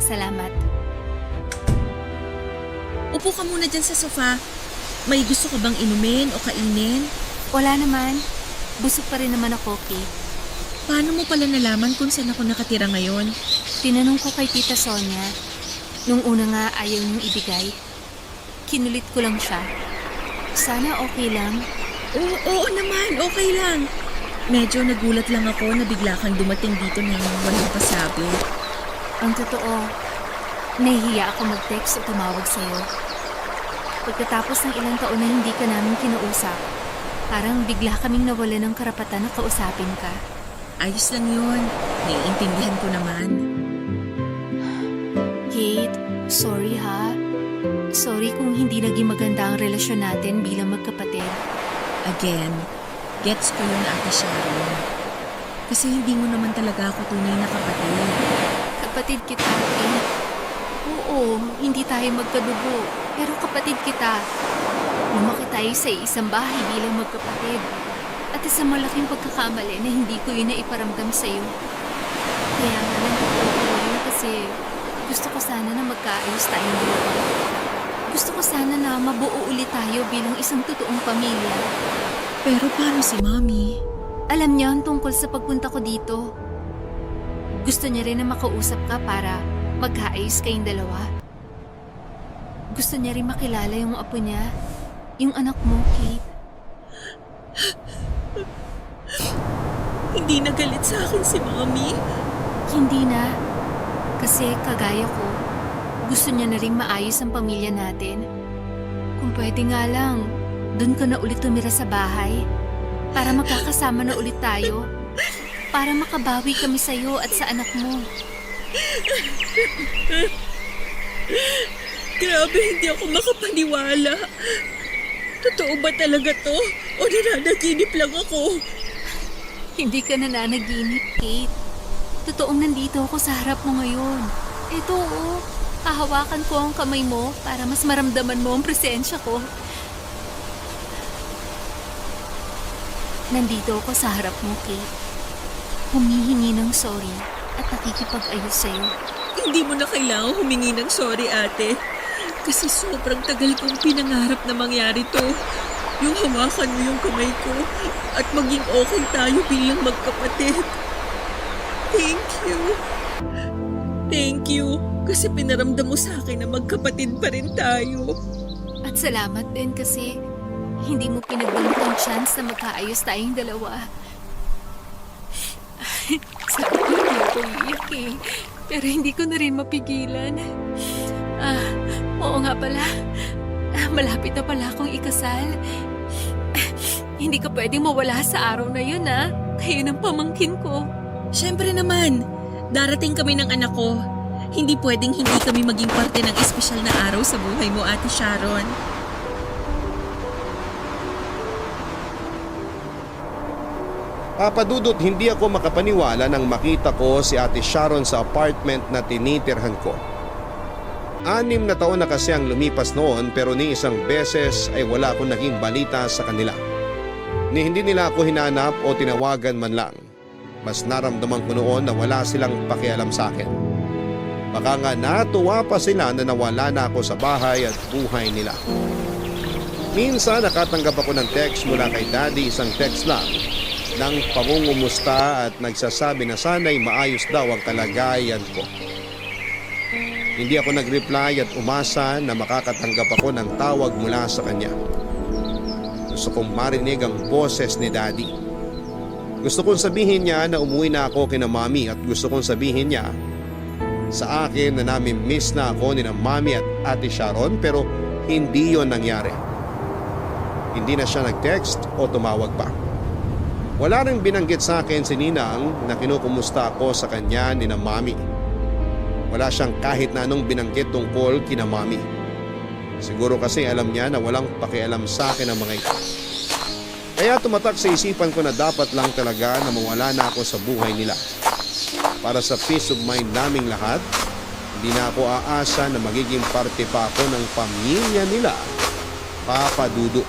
Salamat. Upo ka muna dyan sa sofa. May gusto ka bang inumin o kainin? Wala naman. Busog pa rin naman ako, Kate. Paano mo pala nalaman kung saan ako nakatira ngayon? Tinanong ko kay Tita Sonia. Nung una nga ayaw niyong ibigay. Kinulit ko lang siya. Sana okay lang. Oo naman, okay lang. Medyo nagulat lang ako na bigla kang dumating dito nang walang pasabi. Ang totoo, nahihiya ako mag-text o tumawag sa'yo. Pagkatapos ng ilang taon na hindi ka namin kinausap, parang bigla kaming nawala ng karapatan na kausapin ka. Ayos lang yun. Naiintindihan ko naman. Kate, sorry ha. Sorry kung hindi naging maganda ang relasyon natin bilang magkapatid. Again, gets ko yun, Ate Sharon. Kasi hindi mo naman talaga ako tunay na kapatid. Kapatid kita, Kate. Oo, hindi tayo magkadugo, pero kapatid kita. Lumaki tayo sa isang bahay bilang magkapatid. At isang malaking pagkakamali na hindi ko yun na iparamdam sa'yo. Kaya nga nandito ko ngayon kasi gusto ko sana na magkaayos tayong dalawa. Gusto ko sana na mabuo ulit tayo bilang isang totoong pamilya. Pero paano si Mommy? Alam niya ang tungkol sa pagpunta ko dito. Gusto niya rin na makausap ka para magkaayos kayong dalawa. Gusto niya rin makilala yung apo niya, yung anak mo, Kate. Hindi na galit sa akin si Mommy? Hindi na. Kasi kagaya ko, gusto niya na rin maayos ang pamilya natin. Kung pwede nga lang, doon ka na ulit tumira sa bahay. Para magkakasama na ulit tayo. Para makabawi kami sa'yo at sa anak mo. Grabe, hindi ako makapaniwala. Totoo ba talaga to? O nananaginip lang ako? Hindi ka nananaginip, Kate. Totoong nandito ako sa harap mo ngayon. Ito, oh. Hahawakan ko ang kamay mo para mas maramdaman mo ang presensya ko. Nandito ako sa harap mo, Kate. Humihingi ng sorry at nakikipag-ayos sa'yo. Hindi mo na kailangang humingi ng sorry, ate. Kasi sobrang tagal kong pinangarap na mangyari to. Yung hawakan mo yung kamay ko at maging okay tayo bilang magkapatid. Thank you. Thank you. Kasi pinaramdam mo sa akin na magkapatid pa rin tayo. At salamat din kasi hindi mo pinagdamot ang chance na magkaayos tayong dalawa. Sabi ko hindi ako iiyak eh. Pero hindi ko na rin mapigilan. Oo nga pala. Malapit na pala akong ikasal. Hindi ka pwedeng mawala sa araw na yun, ha? Kayo ng pamangkin ko. Siyempre naman, darating kami ng anak ko. Hindi pwedeng hindi kami maging parte ng espesyal na araw sa buhay mo, Ate Sharon. Papadudot, hindi ako makapaniwala nang makita ko si Ate Sharon sa apartment na tinitirhan ko. 6 na taon na kasi ang lumipas noon pero ni isang beses ay wala akong naging balita sa kanila. Ni hindi nila ako hinanap o tinawagan man lang. Mas naramdaman ko noon na wala silang pakialam sa akin. Baka nga natuwa pa sila na nawala na ako sa bahay at buhay nila. Minsan nakatanggap ako ng text mula kay Daddy, isang text lang ng pangungumusta at nagsasabi na sana'y maayos daw ang kalagayan ko. Hindi ako nag-reply at umasa na makakatanggap ako ng tawag mula sa kanya. Gusto kong marinig ang boses ni Daddy. Gusto kong sabihin niya na umuwi na ako kina Mami at gusto kong sabihin niya sa akin na nami-miss na ako ni na Mami at Ate Sharon pero hindi yon nangyari. Hindi na siya nag-text o tumawag pa. Wala rin binanggit sa akin si Ninang na kinukumusta ako sa kanya ni na Mami. Wala siyang kahit na anong binanggit tungkol kina Mami. Siguro kasi alam niya na walang pakialam sa akin ang mga ito. Kaya tumatak sa isipan ko na dapat lang talaga na mawala na ako sa buhay nila. Para sa peace of mind naming lahat, hindi na ako aasa na magiging parte pa ako ng pamilya nila, Papa Dudu.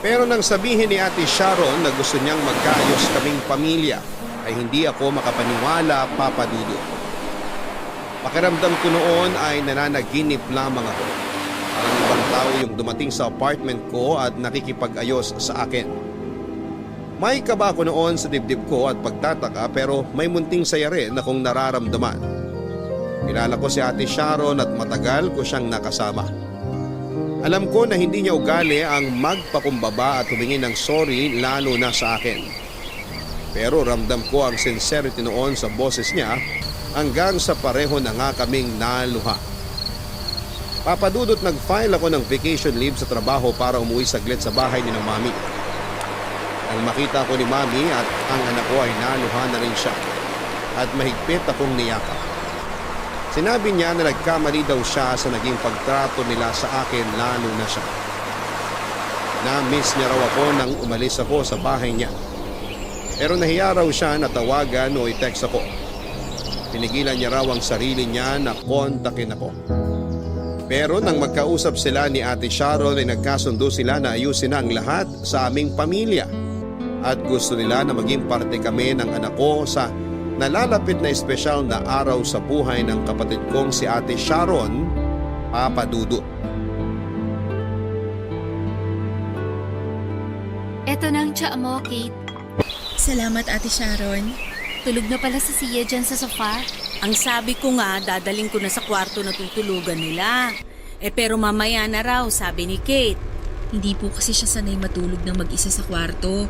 Pero nang sabihin ni Ate Sharon na gusto niyang magkaayos kaming pamilya, ay hindi ako makapaniwala, Papa Dudu. Pakiramdam ko noon ay nananaginip lamang ako. Parang ibang tao yung dumating sa apartment ko at nakikipag-ayos sa akin. May kaba ko noon sa dibdib ko at pagtataka pero may munting saya rin akong nararamdaman. Kilala ko si Ate Sharon at matagal ko siyang nakasama. Alam ko na hindi niya ugali ang magpakumbaba at humingi ng sorry lalo na sa akin. Pero ramdam ko ang sincerity noon sa boses niya hanggang sa pareho na nga kaming naluha. Papadudot nag-file ako ng vacation leave sa trabaho para umuwi saglit sa bahay ni ng Mami. Nang makita ko ni Mami at ang anak ko ay naluha na rin siya at mahigpit akong niyakap. Sinabi niya na nagkamali daw siya sa naging pagtrato nila sa akin lalo na siya. Na-miss niya raw ako nang umalis ako sa bahay niya. Pero nahiya raw siya na tawagan o i-text ako. Pinigilan niya raw ang sarili niya na kontakin ako. Pero nang magkausap sila ni Ate Sharon ay nagkasundo sila na ayusin na ang lahat sa aming pamilya. At gusto nila na maging parte kami ng anak ko sa nalalapit na espesyal na araw sa buhay ng kapatid kong si Ate Sharon, Papa Dudu. Eto na ang tsaa mo, Kate. Salamat, Ate Sharon. Tulog na pala si Sia dyan sa sofa. Ang sabi ko nga, dadaling ko na sa kwarto na tutulugan nila. Pero mamaya na raw, sabi ni Kate. Hindi po kasi siya sanay matulog ng mag-isa sa kwarto.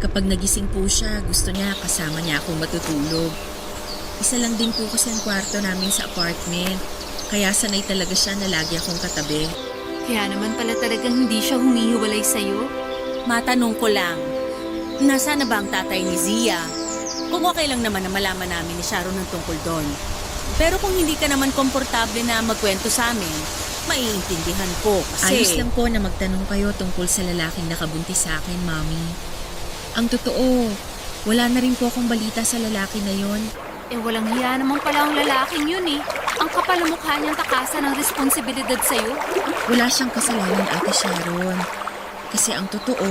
Kapag nagising po siya, gusto niya kasama niya akong matutulog. Isa lang din po kasi ang kwarto namin sa apartment. Kaya sanay talaga siya na lagi akong katabi. Kaya naman pala talagang hindi siya humihiwalay sa'yo. Matanong ko lang, nasaan na ba ang tatay ni Zia? Kung okay lang naman na malaman namin ni Sharon ng tungkol doon. Pero kung hindi ka naman komportable na magkwento sa amin, maiintindihan ko kasi... Ayos lang po na magtanong kayo tungkol sa lalaking nakabuntis sa akin, Mami. Ang totoo, wala na rin po akong balita sa lalaki na yon. Walang hiya naman pala ang lalaking yun eh. Ang kapal ng mukha niyang takasan ng responsibilidad sa'yo. Wala siyang kasalanan, Ate Sharon. Kasi ang totoo,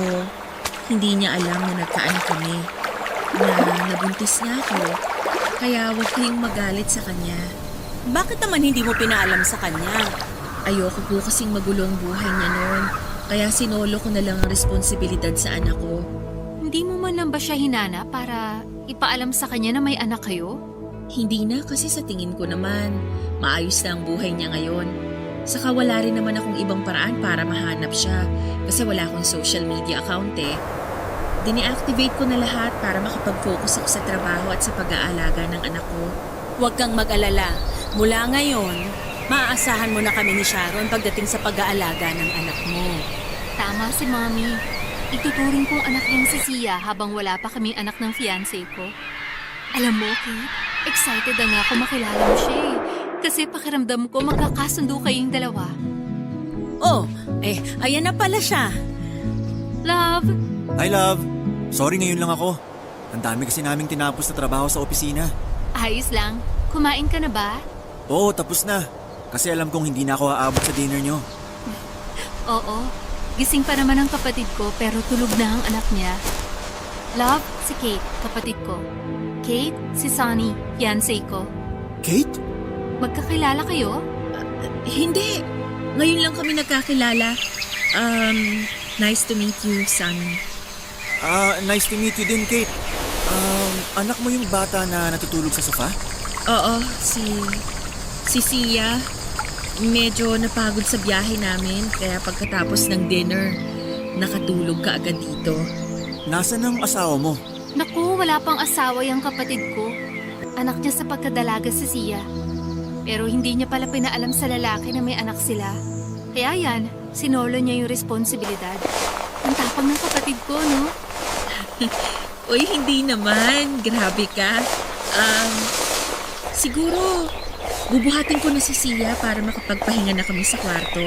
hindi niya alam na nagkaanak kami. Na nabuntis niya ako. Kaya huwag kayong magalit sa kanya. Bakit naman hindi mo pinaalam sa kanya? Ayoko po kasing magulo ang buhay niya noon. Kaya sinolo ko na lang ang responsibilidad sa anak ko. Hindi mo man lang ba siya hinana para ipaalam sa kanya na may anak kayo? Hindi na kasi sa tingin ko naman, maayos na ang buhay niya ngayon. Saka wala rin naman akong ibang paraan para mahanap siya kasi wala akong social media account eh. Dine-activate ko na lahat para makapag-focus ako sa trabaho at sa pag-aalaga ng anak ko. Huwag kang mag-alala. Mula ngayon, maaasahan mo na kami ni Sharon pagdating sa pag-aalaga ng anak mo. Tama si Mami. Ituturing kong anak niyang si Sia habang wala pa kaming anak ng fiancé ko. Alam mo, Kate, excited na nga ako makilala mo siya eh. Kasi pakiramdam ko magkakasundo kayong dalawa. Oh, ayan na pala siya. Love! Hi, love. Sorry, ngayon lang ako. Ang dami kasi naming tinapos na trabaho sa opisina. Ayos lang. Kumain ka na ba? Oo, tapos na. Kasi alam kong hindi na ako aabot sa dinner nyo. Oo. Gising pa naman ang kapatid ko pero tulog na ang anak niya. Love, si Kate, kapatid ko. Kate, si Sunny, fiancé ko. Kate? Magkakilala kayo? Hindi. Ngayon lang kami nagkakilala. Nice to meet you, Sunny. Nice to meet you din, Kate. Anak mo yung bata na natutulog sa sofa? Oo, si Sia. Medyo napagod sa biyahe namin kaya pagkatapos ng dinner, nakatulog ka agad dito. Nasaan ang asawa mo? Naku, wala pang asawa yung kapatid ko. Anak niya sa pagkadalaga si Sia. Pero hindi niya pala pinaalam sa lalaki na may anak sila. Kaya yan, sinolo niya yung responsibilidad. Ang tapang ng kapatid ko, no? Uy, hindi naman. Grabe ka. Siguro, bubuhatin ko na si Sia para makapagpahinga na kami sa kwarto.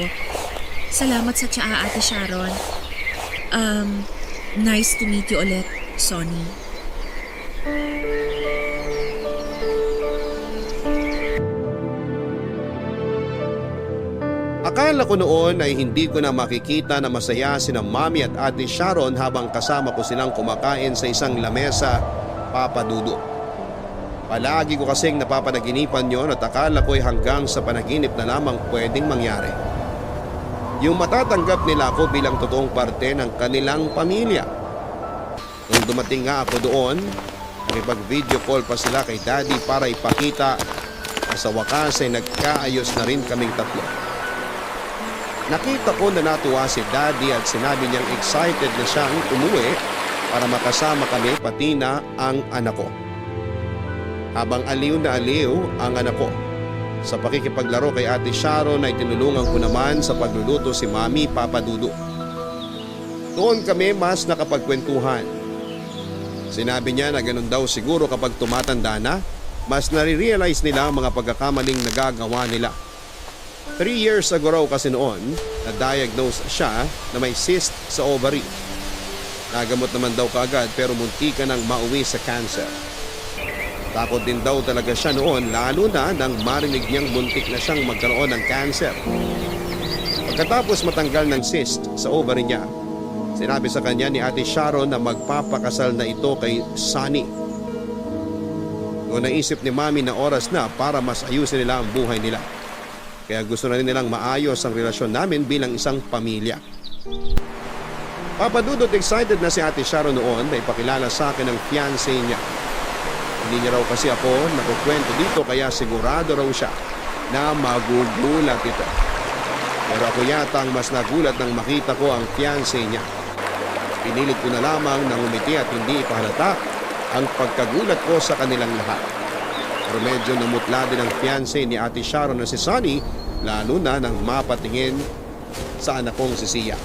Salamat sa tsaa, Ate Sharon. Nice to meet you ulit, Sonny. Akala ko noon ay hindi ko na makikita na masaya sina Mami at Ate Sharon habang kasama ko silang kumakain sa isang lamesa, Papa Dudu. Palagi ko kasing napapanaginipan yon at akala ko'y hanggang sa panaginip na lamang pwedeng mangyari. Yung matatanggap nila ako bilang totoong parte ng kanilang pamilya. Nung dumating nga ako doon, nakipag-video call pa sila kay Daddy para ipakita na sa wakas ay nagkaayos na rin kaming tatlo. Nakita ko na natuwa si Daddy at sinabi niyang excited na siyang umuwi para makasama kami pati na ang anak ko. Habang aliw na aliw ang anak ko. Sa pakikipaglaro kay Ate Sharon ay tinulungan ko naman sa pagluluto si Mami, Papa Dudu. Doon kami mas nakapagkwentuhan. Sinabi niya na ganun daw siguro kapag tumatanda na, mas nare-realize nila ang mga pagkakamaling nagagawa nila. 3 years ago raw kasi noon, na-diagnose siya na may cyst sa ovary. Nagamot naman daw kaagad pero munti ka nang mauwi sa cancer. Takot din daw talaga siya noon lalo na nang marinig niyang buntik na siyang magkaroon ng cancer. Pagkatapos matanggal ng cyst sa ovary niya, sinabi sa kanya ni Ate Sharon na magpapakasal na ito kay Sunny. Noong naisip ni Mami na oras na para mas ayusin nila ang buhay nila. Kaya gusto na rin nilang maayos ang relasyon namin bilang isang pamilya. Papadudot excited na si Ate Sharon noon na ipakilala sa akin ang fiancé niya. Hindi niya raw kasi ako nakukwento dito kaya sigurado raw siya na magugulat ito. Pero ako yata ang mas nagulat nang makita ko ang fiancé niya. Pinilit ko na lamang na ngumiti at hindi ipahalata ang pagkagulat ko sa kanilang lahat. Pero medyo namutla din ang fiancé ni Ate Sharon na si Sunny, lalo na nang mapatingin sa anak kong si Sia.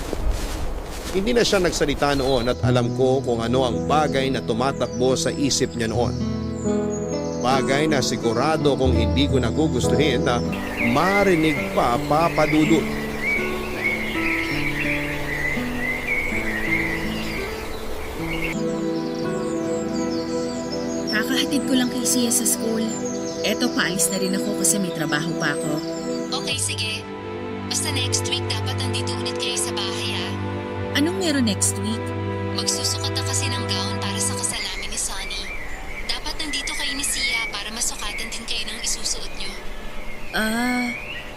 Hindi na siya nagsalita noon at alam ko kung ano ang bagay na tumatakbo sa isip niya noon. Bagay na sigurado kung hindi ko nagugustuhin na marinig pa, Papa Dudu. Kakahatid ko lang kay Sia sa school. Eto, paalis na rin ako kasi may trabaho pa ako. Okay, sige. Basta next week dapat nandito ulit kayo sa bahay, ha? Anong meron next week? Magsusukat na kasi ng gown para sa kasal namin ni Sunny. Dapat nandito kayo ni Sia para masukatan din kayo ng isusuot nyo.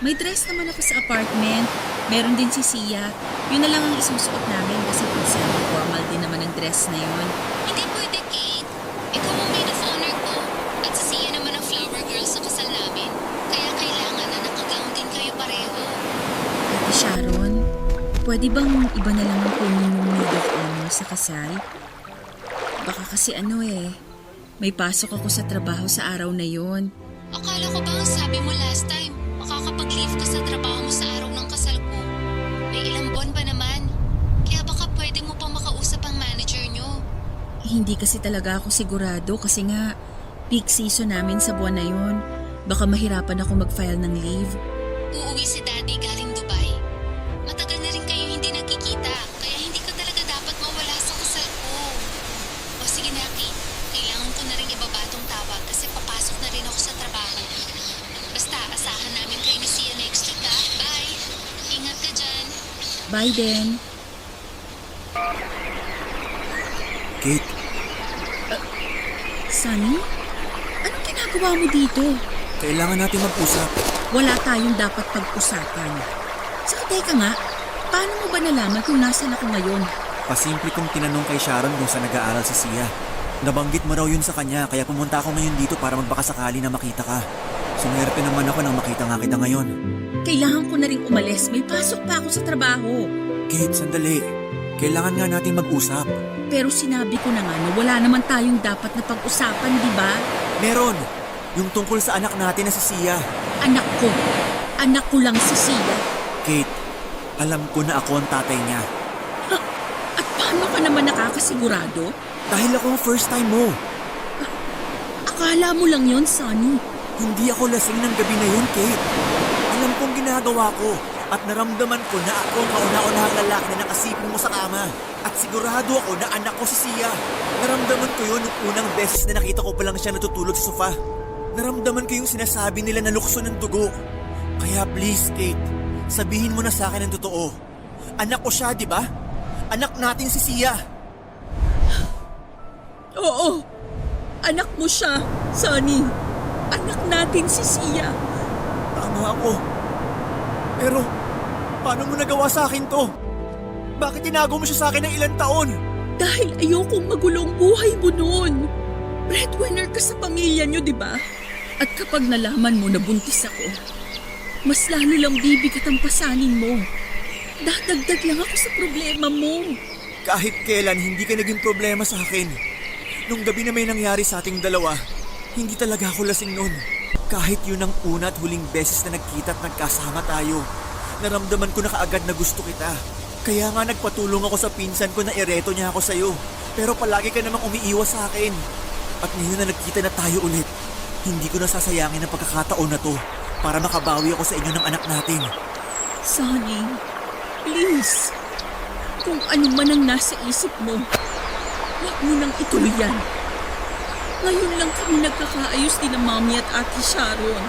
May dress naman ako sa apartment. Meron din si Sia. Yun na lang ang isusuot namin kasi formal din naman ang dress na yun. Hindi pwede, Kate. Ikaw ang maid of honor ko. At si Sia naman ang flower girl sa kasal namin. Kaya kailangan na nakagown din kayo pareho. Ate Sharon, pwede bang iba na lang ang kunin mong maid of honor sa kasal? Baka kasi may pasok ako sa trabaho sa araw na yun. Akala ko ba ang sabi mo last time, makakapag-leave ka sa trabaho mo sa araw ng kasal ko? May ilang buwan pa naman. Kaya baka pwede mo pang makausap ang manager nyo. Hindi kasi talaga ako sigurado kasi nga peak season namin sa buwan na yun. Baka mahirapan ako mag-file ng leave. Uuwi si Daddy galing Dubai. Matagal na rin kayo hindi nagkikita, kaya hindi ka talaga dapat mawala sa kasal ko. O sige na, Kate. Kailangan ko na rin ibaba tong tawag kasi papasok na Bye then. Kate, Sunny? Anong ginagawa mo dito? kailangan natin mag-usap. Wala tayong dapat pag-usapan. Saka teka nga, paano mo ba nalaman kung nasan ako ngayon? Pasimple kong tinanong kay Sharon kung saan nag-aaral si Sia. Nabanggit mo raw yun sa kanya kaya pumunta ako ngayon dito para magbakasakali na makita ka. Sumerte naman ako nang makita nga kita ngayon. Kailangan ko na rin umalis. May pasok pa ako sa trabaho. Kate, sandali. Kailangan nga natin mag-usap. Pero sinabi ko na nga na wala naman tayong dapat na pag-usapan, di ba? Meron! Yung tungkol sa anak natin na si Sia. Anak ko. Anak ko lang si Sia. Kate, alam ko na ako ang tatay niya. At paano ka naman nakakasigurado? Dahil ako ang first time mo. Akala mo lang yon, Sunny. Hindi ako lasing ng gabi na yun, Kate. Alam kong ginagawa ko at naramdaman ko na ako ang kauna-unahang lalaki na nakasipin mo sa kama. At sigurado ako na anak ko si Sia. Naramdaman ko yun nung unang beses na nakita ko pa lang siya natutulog sa sofa. Naramdaman ko yung sinasabi nila na lukso ng dugo. Kaya please, Kate, sabihin mo na sa akin ang totoo. Anak ko siya, di ba? Anak natin si Sia. Oo. Anak mo siya, Sunny. Anak natin si Sia. Tama ako. Pero, paano mo nagawa sa akin to? Bakit tinago mo siya sa akin ng ilang taon? Dahil ayokong magulong buhay mo noon. Breadwinner ka sa pamilya niyo, di ba? At kapag nalaman mo na buntis ako, mas lalo lang bibigat ang pasanin mo. Dadagdag lang ako sa problema mo. Kahit kailan hindi ka naging problema sa akin. Nung gabi na may nangyari sa ating dalawa, hindi talaga ako lasing nun. Kahit yun ang una at huling beses na nagkita at nagkasama tayo, naramdaman ko na kaagad na gusto kita. Kaya nga nagpatulong ako sa pinsan ko na ireto niya ako sa'yo. Pero palagi ka namang umiiwas sa akin. At ngayon na nagkita na tayo ulit, hindi ko nasasayangin ang pagkakataon na to para makabawi ako sa inyo ng anak natin. Sunny, please. Kung ano man ang nasa isip mo, huwag mo nang ituloy yan. Ngayon lang kami nagkakaayos din ng Mommy at Ate Sharon.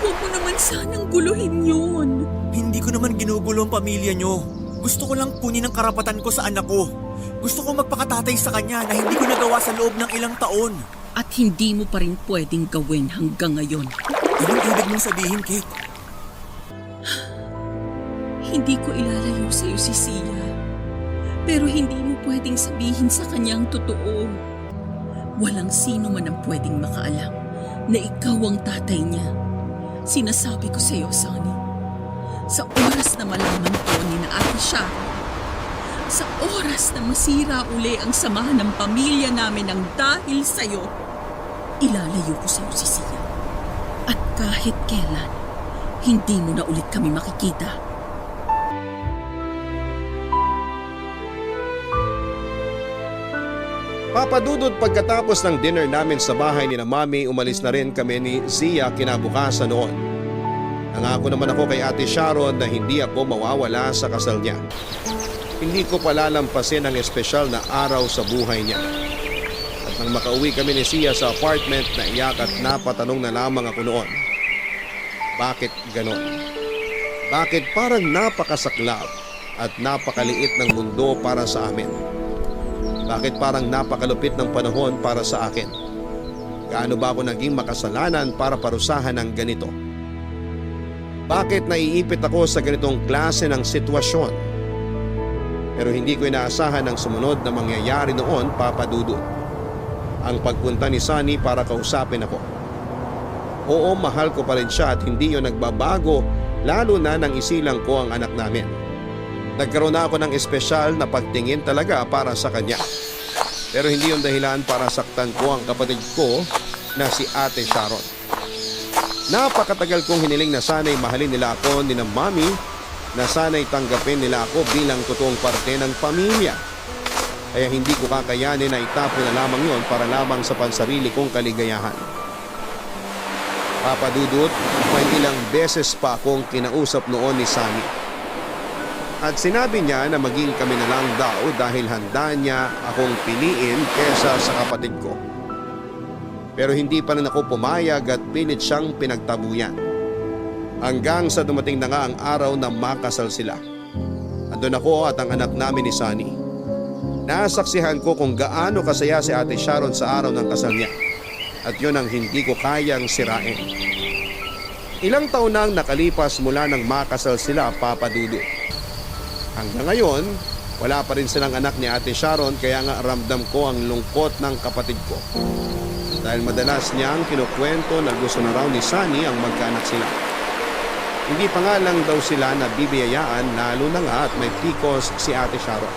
Huwag mo naman sanang guluhin yun. Hindi ko naman ginugulo ang pamilya nyo. Gusto ko lang kunin ang karapatan ko sa anak ko. Gusto ko magpakatatay sa kanya na hindi ko nagawa sa loob ng ilang taon. At hindi mo pa rin pwedeng gawin hanggang ngayon. Anong ibig mong sabihin, Kate? Hindi ko ilalayo sa'yo si Sia. Pero hindi mo pwedeng sabihin sa kanya ang totoo. Walang sino man ang pwedeng makaalam na ikaw ang tatay niya. Sinasabi ko sa'yo, Sunny. Sa oras na malaman ko ni na Ate Sharon, sa oras na masira uli ang samahan ng pamilya namin ng dahil sa'yo, ilalayo ko sa'yo si Sia. At kahit kailan, hindi mo na ulit kami makikita. Papadudod pagkatapos ng dinner namin sa bahay ni na Mami, umalis na rin kami ni Zia kinabukasan noon. Nangako naman ako kay Ate Sharon na hindi ako mawawala sa kasal niya. Hindi ko palalampasin ang espesyal na araw sa buhay niya. At nang makauwi kami ni Zia sa apartment, naiyak at napatanong na lamang ako noon. Bakit ganon? Bakit parang napakasaklap at napakaliit ng mundo para sa amin? Bakit parang napakalupit ng panahon para sa akin? Gaano ba ako naging makasalanan para parusahan ng ganito? Bakit naiipit ako sa ganitong klase ng sitwasyon? Pero hindi ko inaasahan ang sumunod na mangyayari noon, Papa Dudut. Ang pagpunta ni Sunny para kausapin ako. Oo, mahal ko pa rin siya at hindi yun nagbabago, lalo na nang isilang ko ang anak namin. Nagkaroon na ako ng espesyal na pagtingin talaga para sa kanya. Pero hindi yung dahilan para saktan ko ang kapatid ko na si Ate Sharon. Napakatagal kong hiniling na sana'y mahalin nila ako ni na Mami, na sana'y tanggapin nila ako bilang totoong parte ng pamilya. Kaya hindi ko kakayanin na itapon na lamang yon para lamang sa pansarili kong kaligayahan. Papa Dudut, may ilang beses pa akong kinausap noon ni Sunny. At sinabi niya na maging kami na lang daw dahil handa niya akong piliin kesa sa kapatid ko. Pero hindi pa rin ako pumayag at pilit siyang pinagtabuyan. Hanggang sa dumating na nga ang araw na makasal sila. At Nandun ako at ang anak namin ni Sunny. Nasaksihan ko kung gaano kasaya si Ate Sharon sa araw ng kasal niya. At yun ang hindi ko kayang sirain. Ilang taon nang nakalipas mula nang makasal sila, Papa Dudut. Hanggang ngayon, wala pa rin silang anak ni Ate Sharon kaya nga ramdam ko ang lungkot ng kapatid ko. Dahil madalas niyang kinukwento na gusto na raw ni Sunny ang magkaanak sila. Hindi pa nga lang daw sila nabibiyayaan lalo na nga at may pikos si Ate Sharon.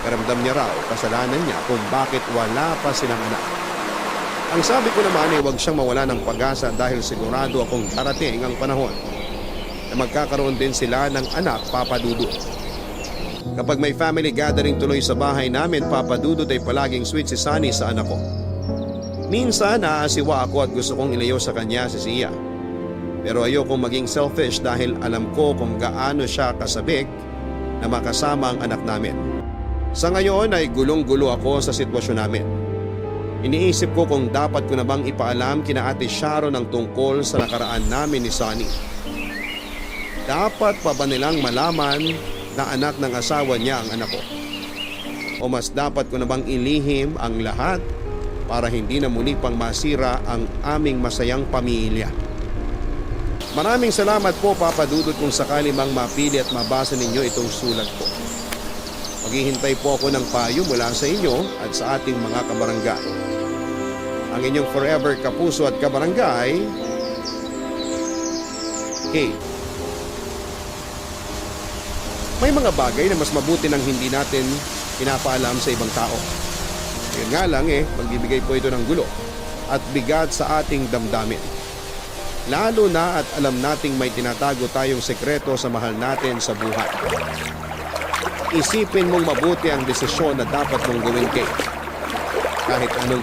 Pakiramdam niya raw kasalanan niya kung bakit wala pa silang anak. Ang sabi ko naman ay huwag siyang mawala ng pag-asa dahil sigurado akong darating ang panahon na magkakaroon din sila ng anak, Papa Dudut. Kapag may family gathering tuloy sa bahay namin, Papa Dudut, ay palaging sweet si Sunny sa anak ko. Minsan naasiwa ako at gusto kong ilayo sa kanya si Sia. Pero ayokong maging selfish dahil alam ko kung gaano siya kasabik na makasama ang anak namin. Sa ngayon ay gulong-gulo ako sa sitwasyon namin. Iniisip ko kung dapat ko na bang ipaalam kina Ate Sharon ang tungkol sa nakaraan namin ni Sunny. Dapat pa ba nilang malaman na anak ng asawa niya ang anak ko? O mas dapat ko na bang ilihim ang lahat para hindi na muli pang masira ang aming masayang pamilya? Maraming salamat po, Papa Dudut, kung sakali mang mapili at mabasa ninyo itong sulat ko. Maghihintay po ako ng payo mula sa inyo at sa ating mga kabarangay. Ang inyong forever kapuso at kabarangay, Kate. May mga bagay na mas mabuti nang hindi natin pinapaalam sa ibang tao. Yun nga lang magbibigay po ito ng gulo at bigat sa ating damdamin. Lalo na at alam nating may tinatago tayong sekreto sa mahal natin sa buhay. Isipin mong mabuti ang desisyon na dapat mong gawin, Kate. Kahit anong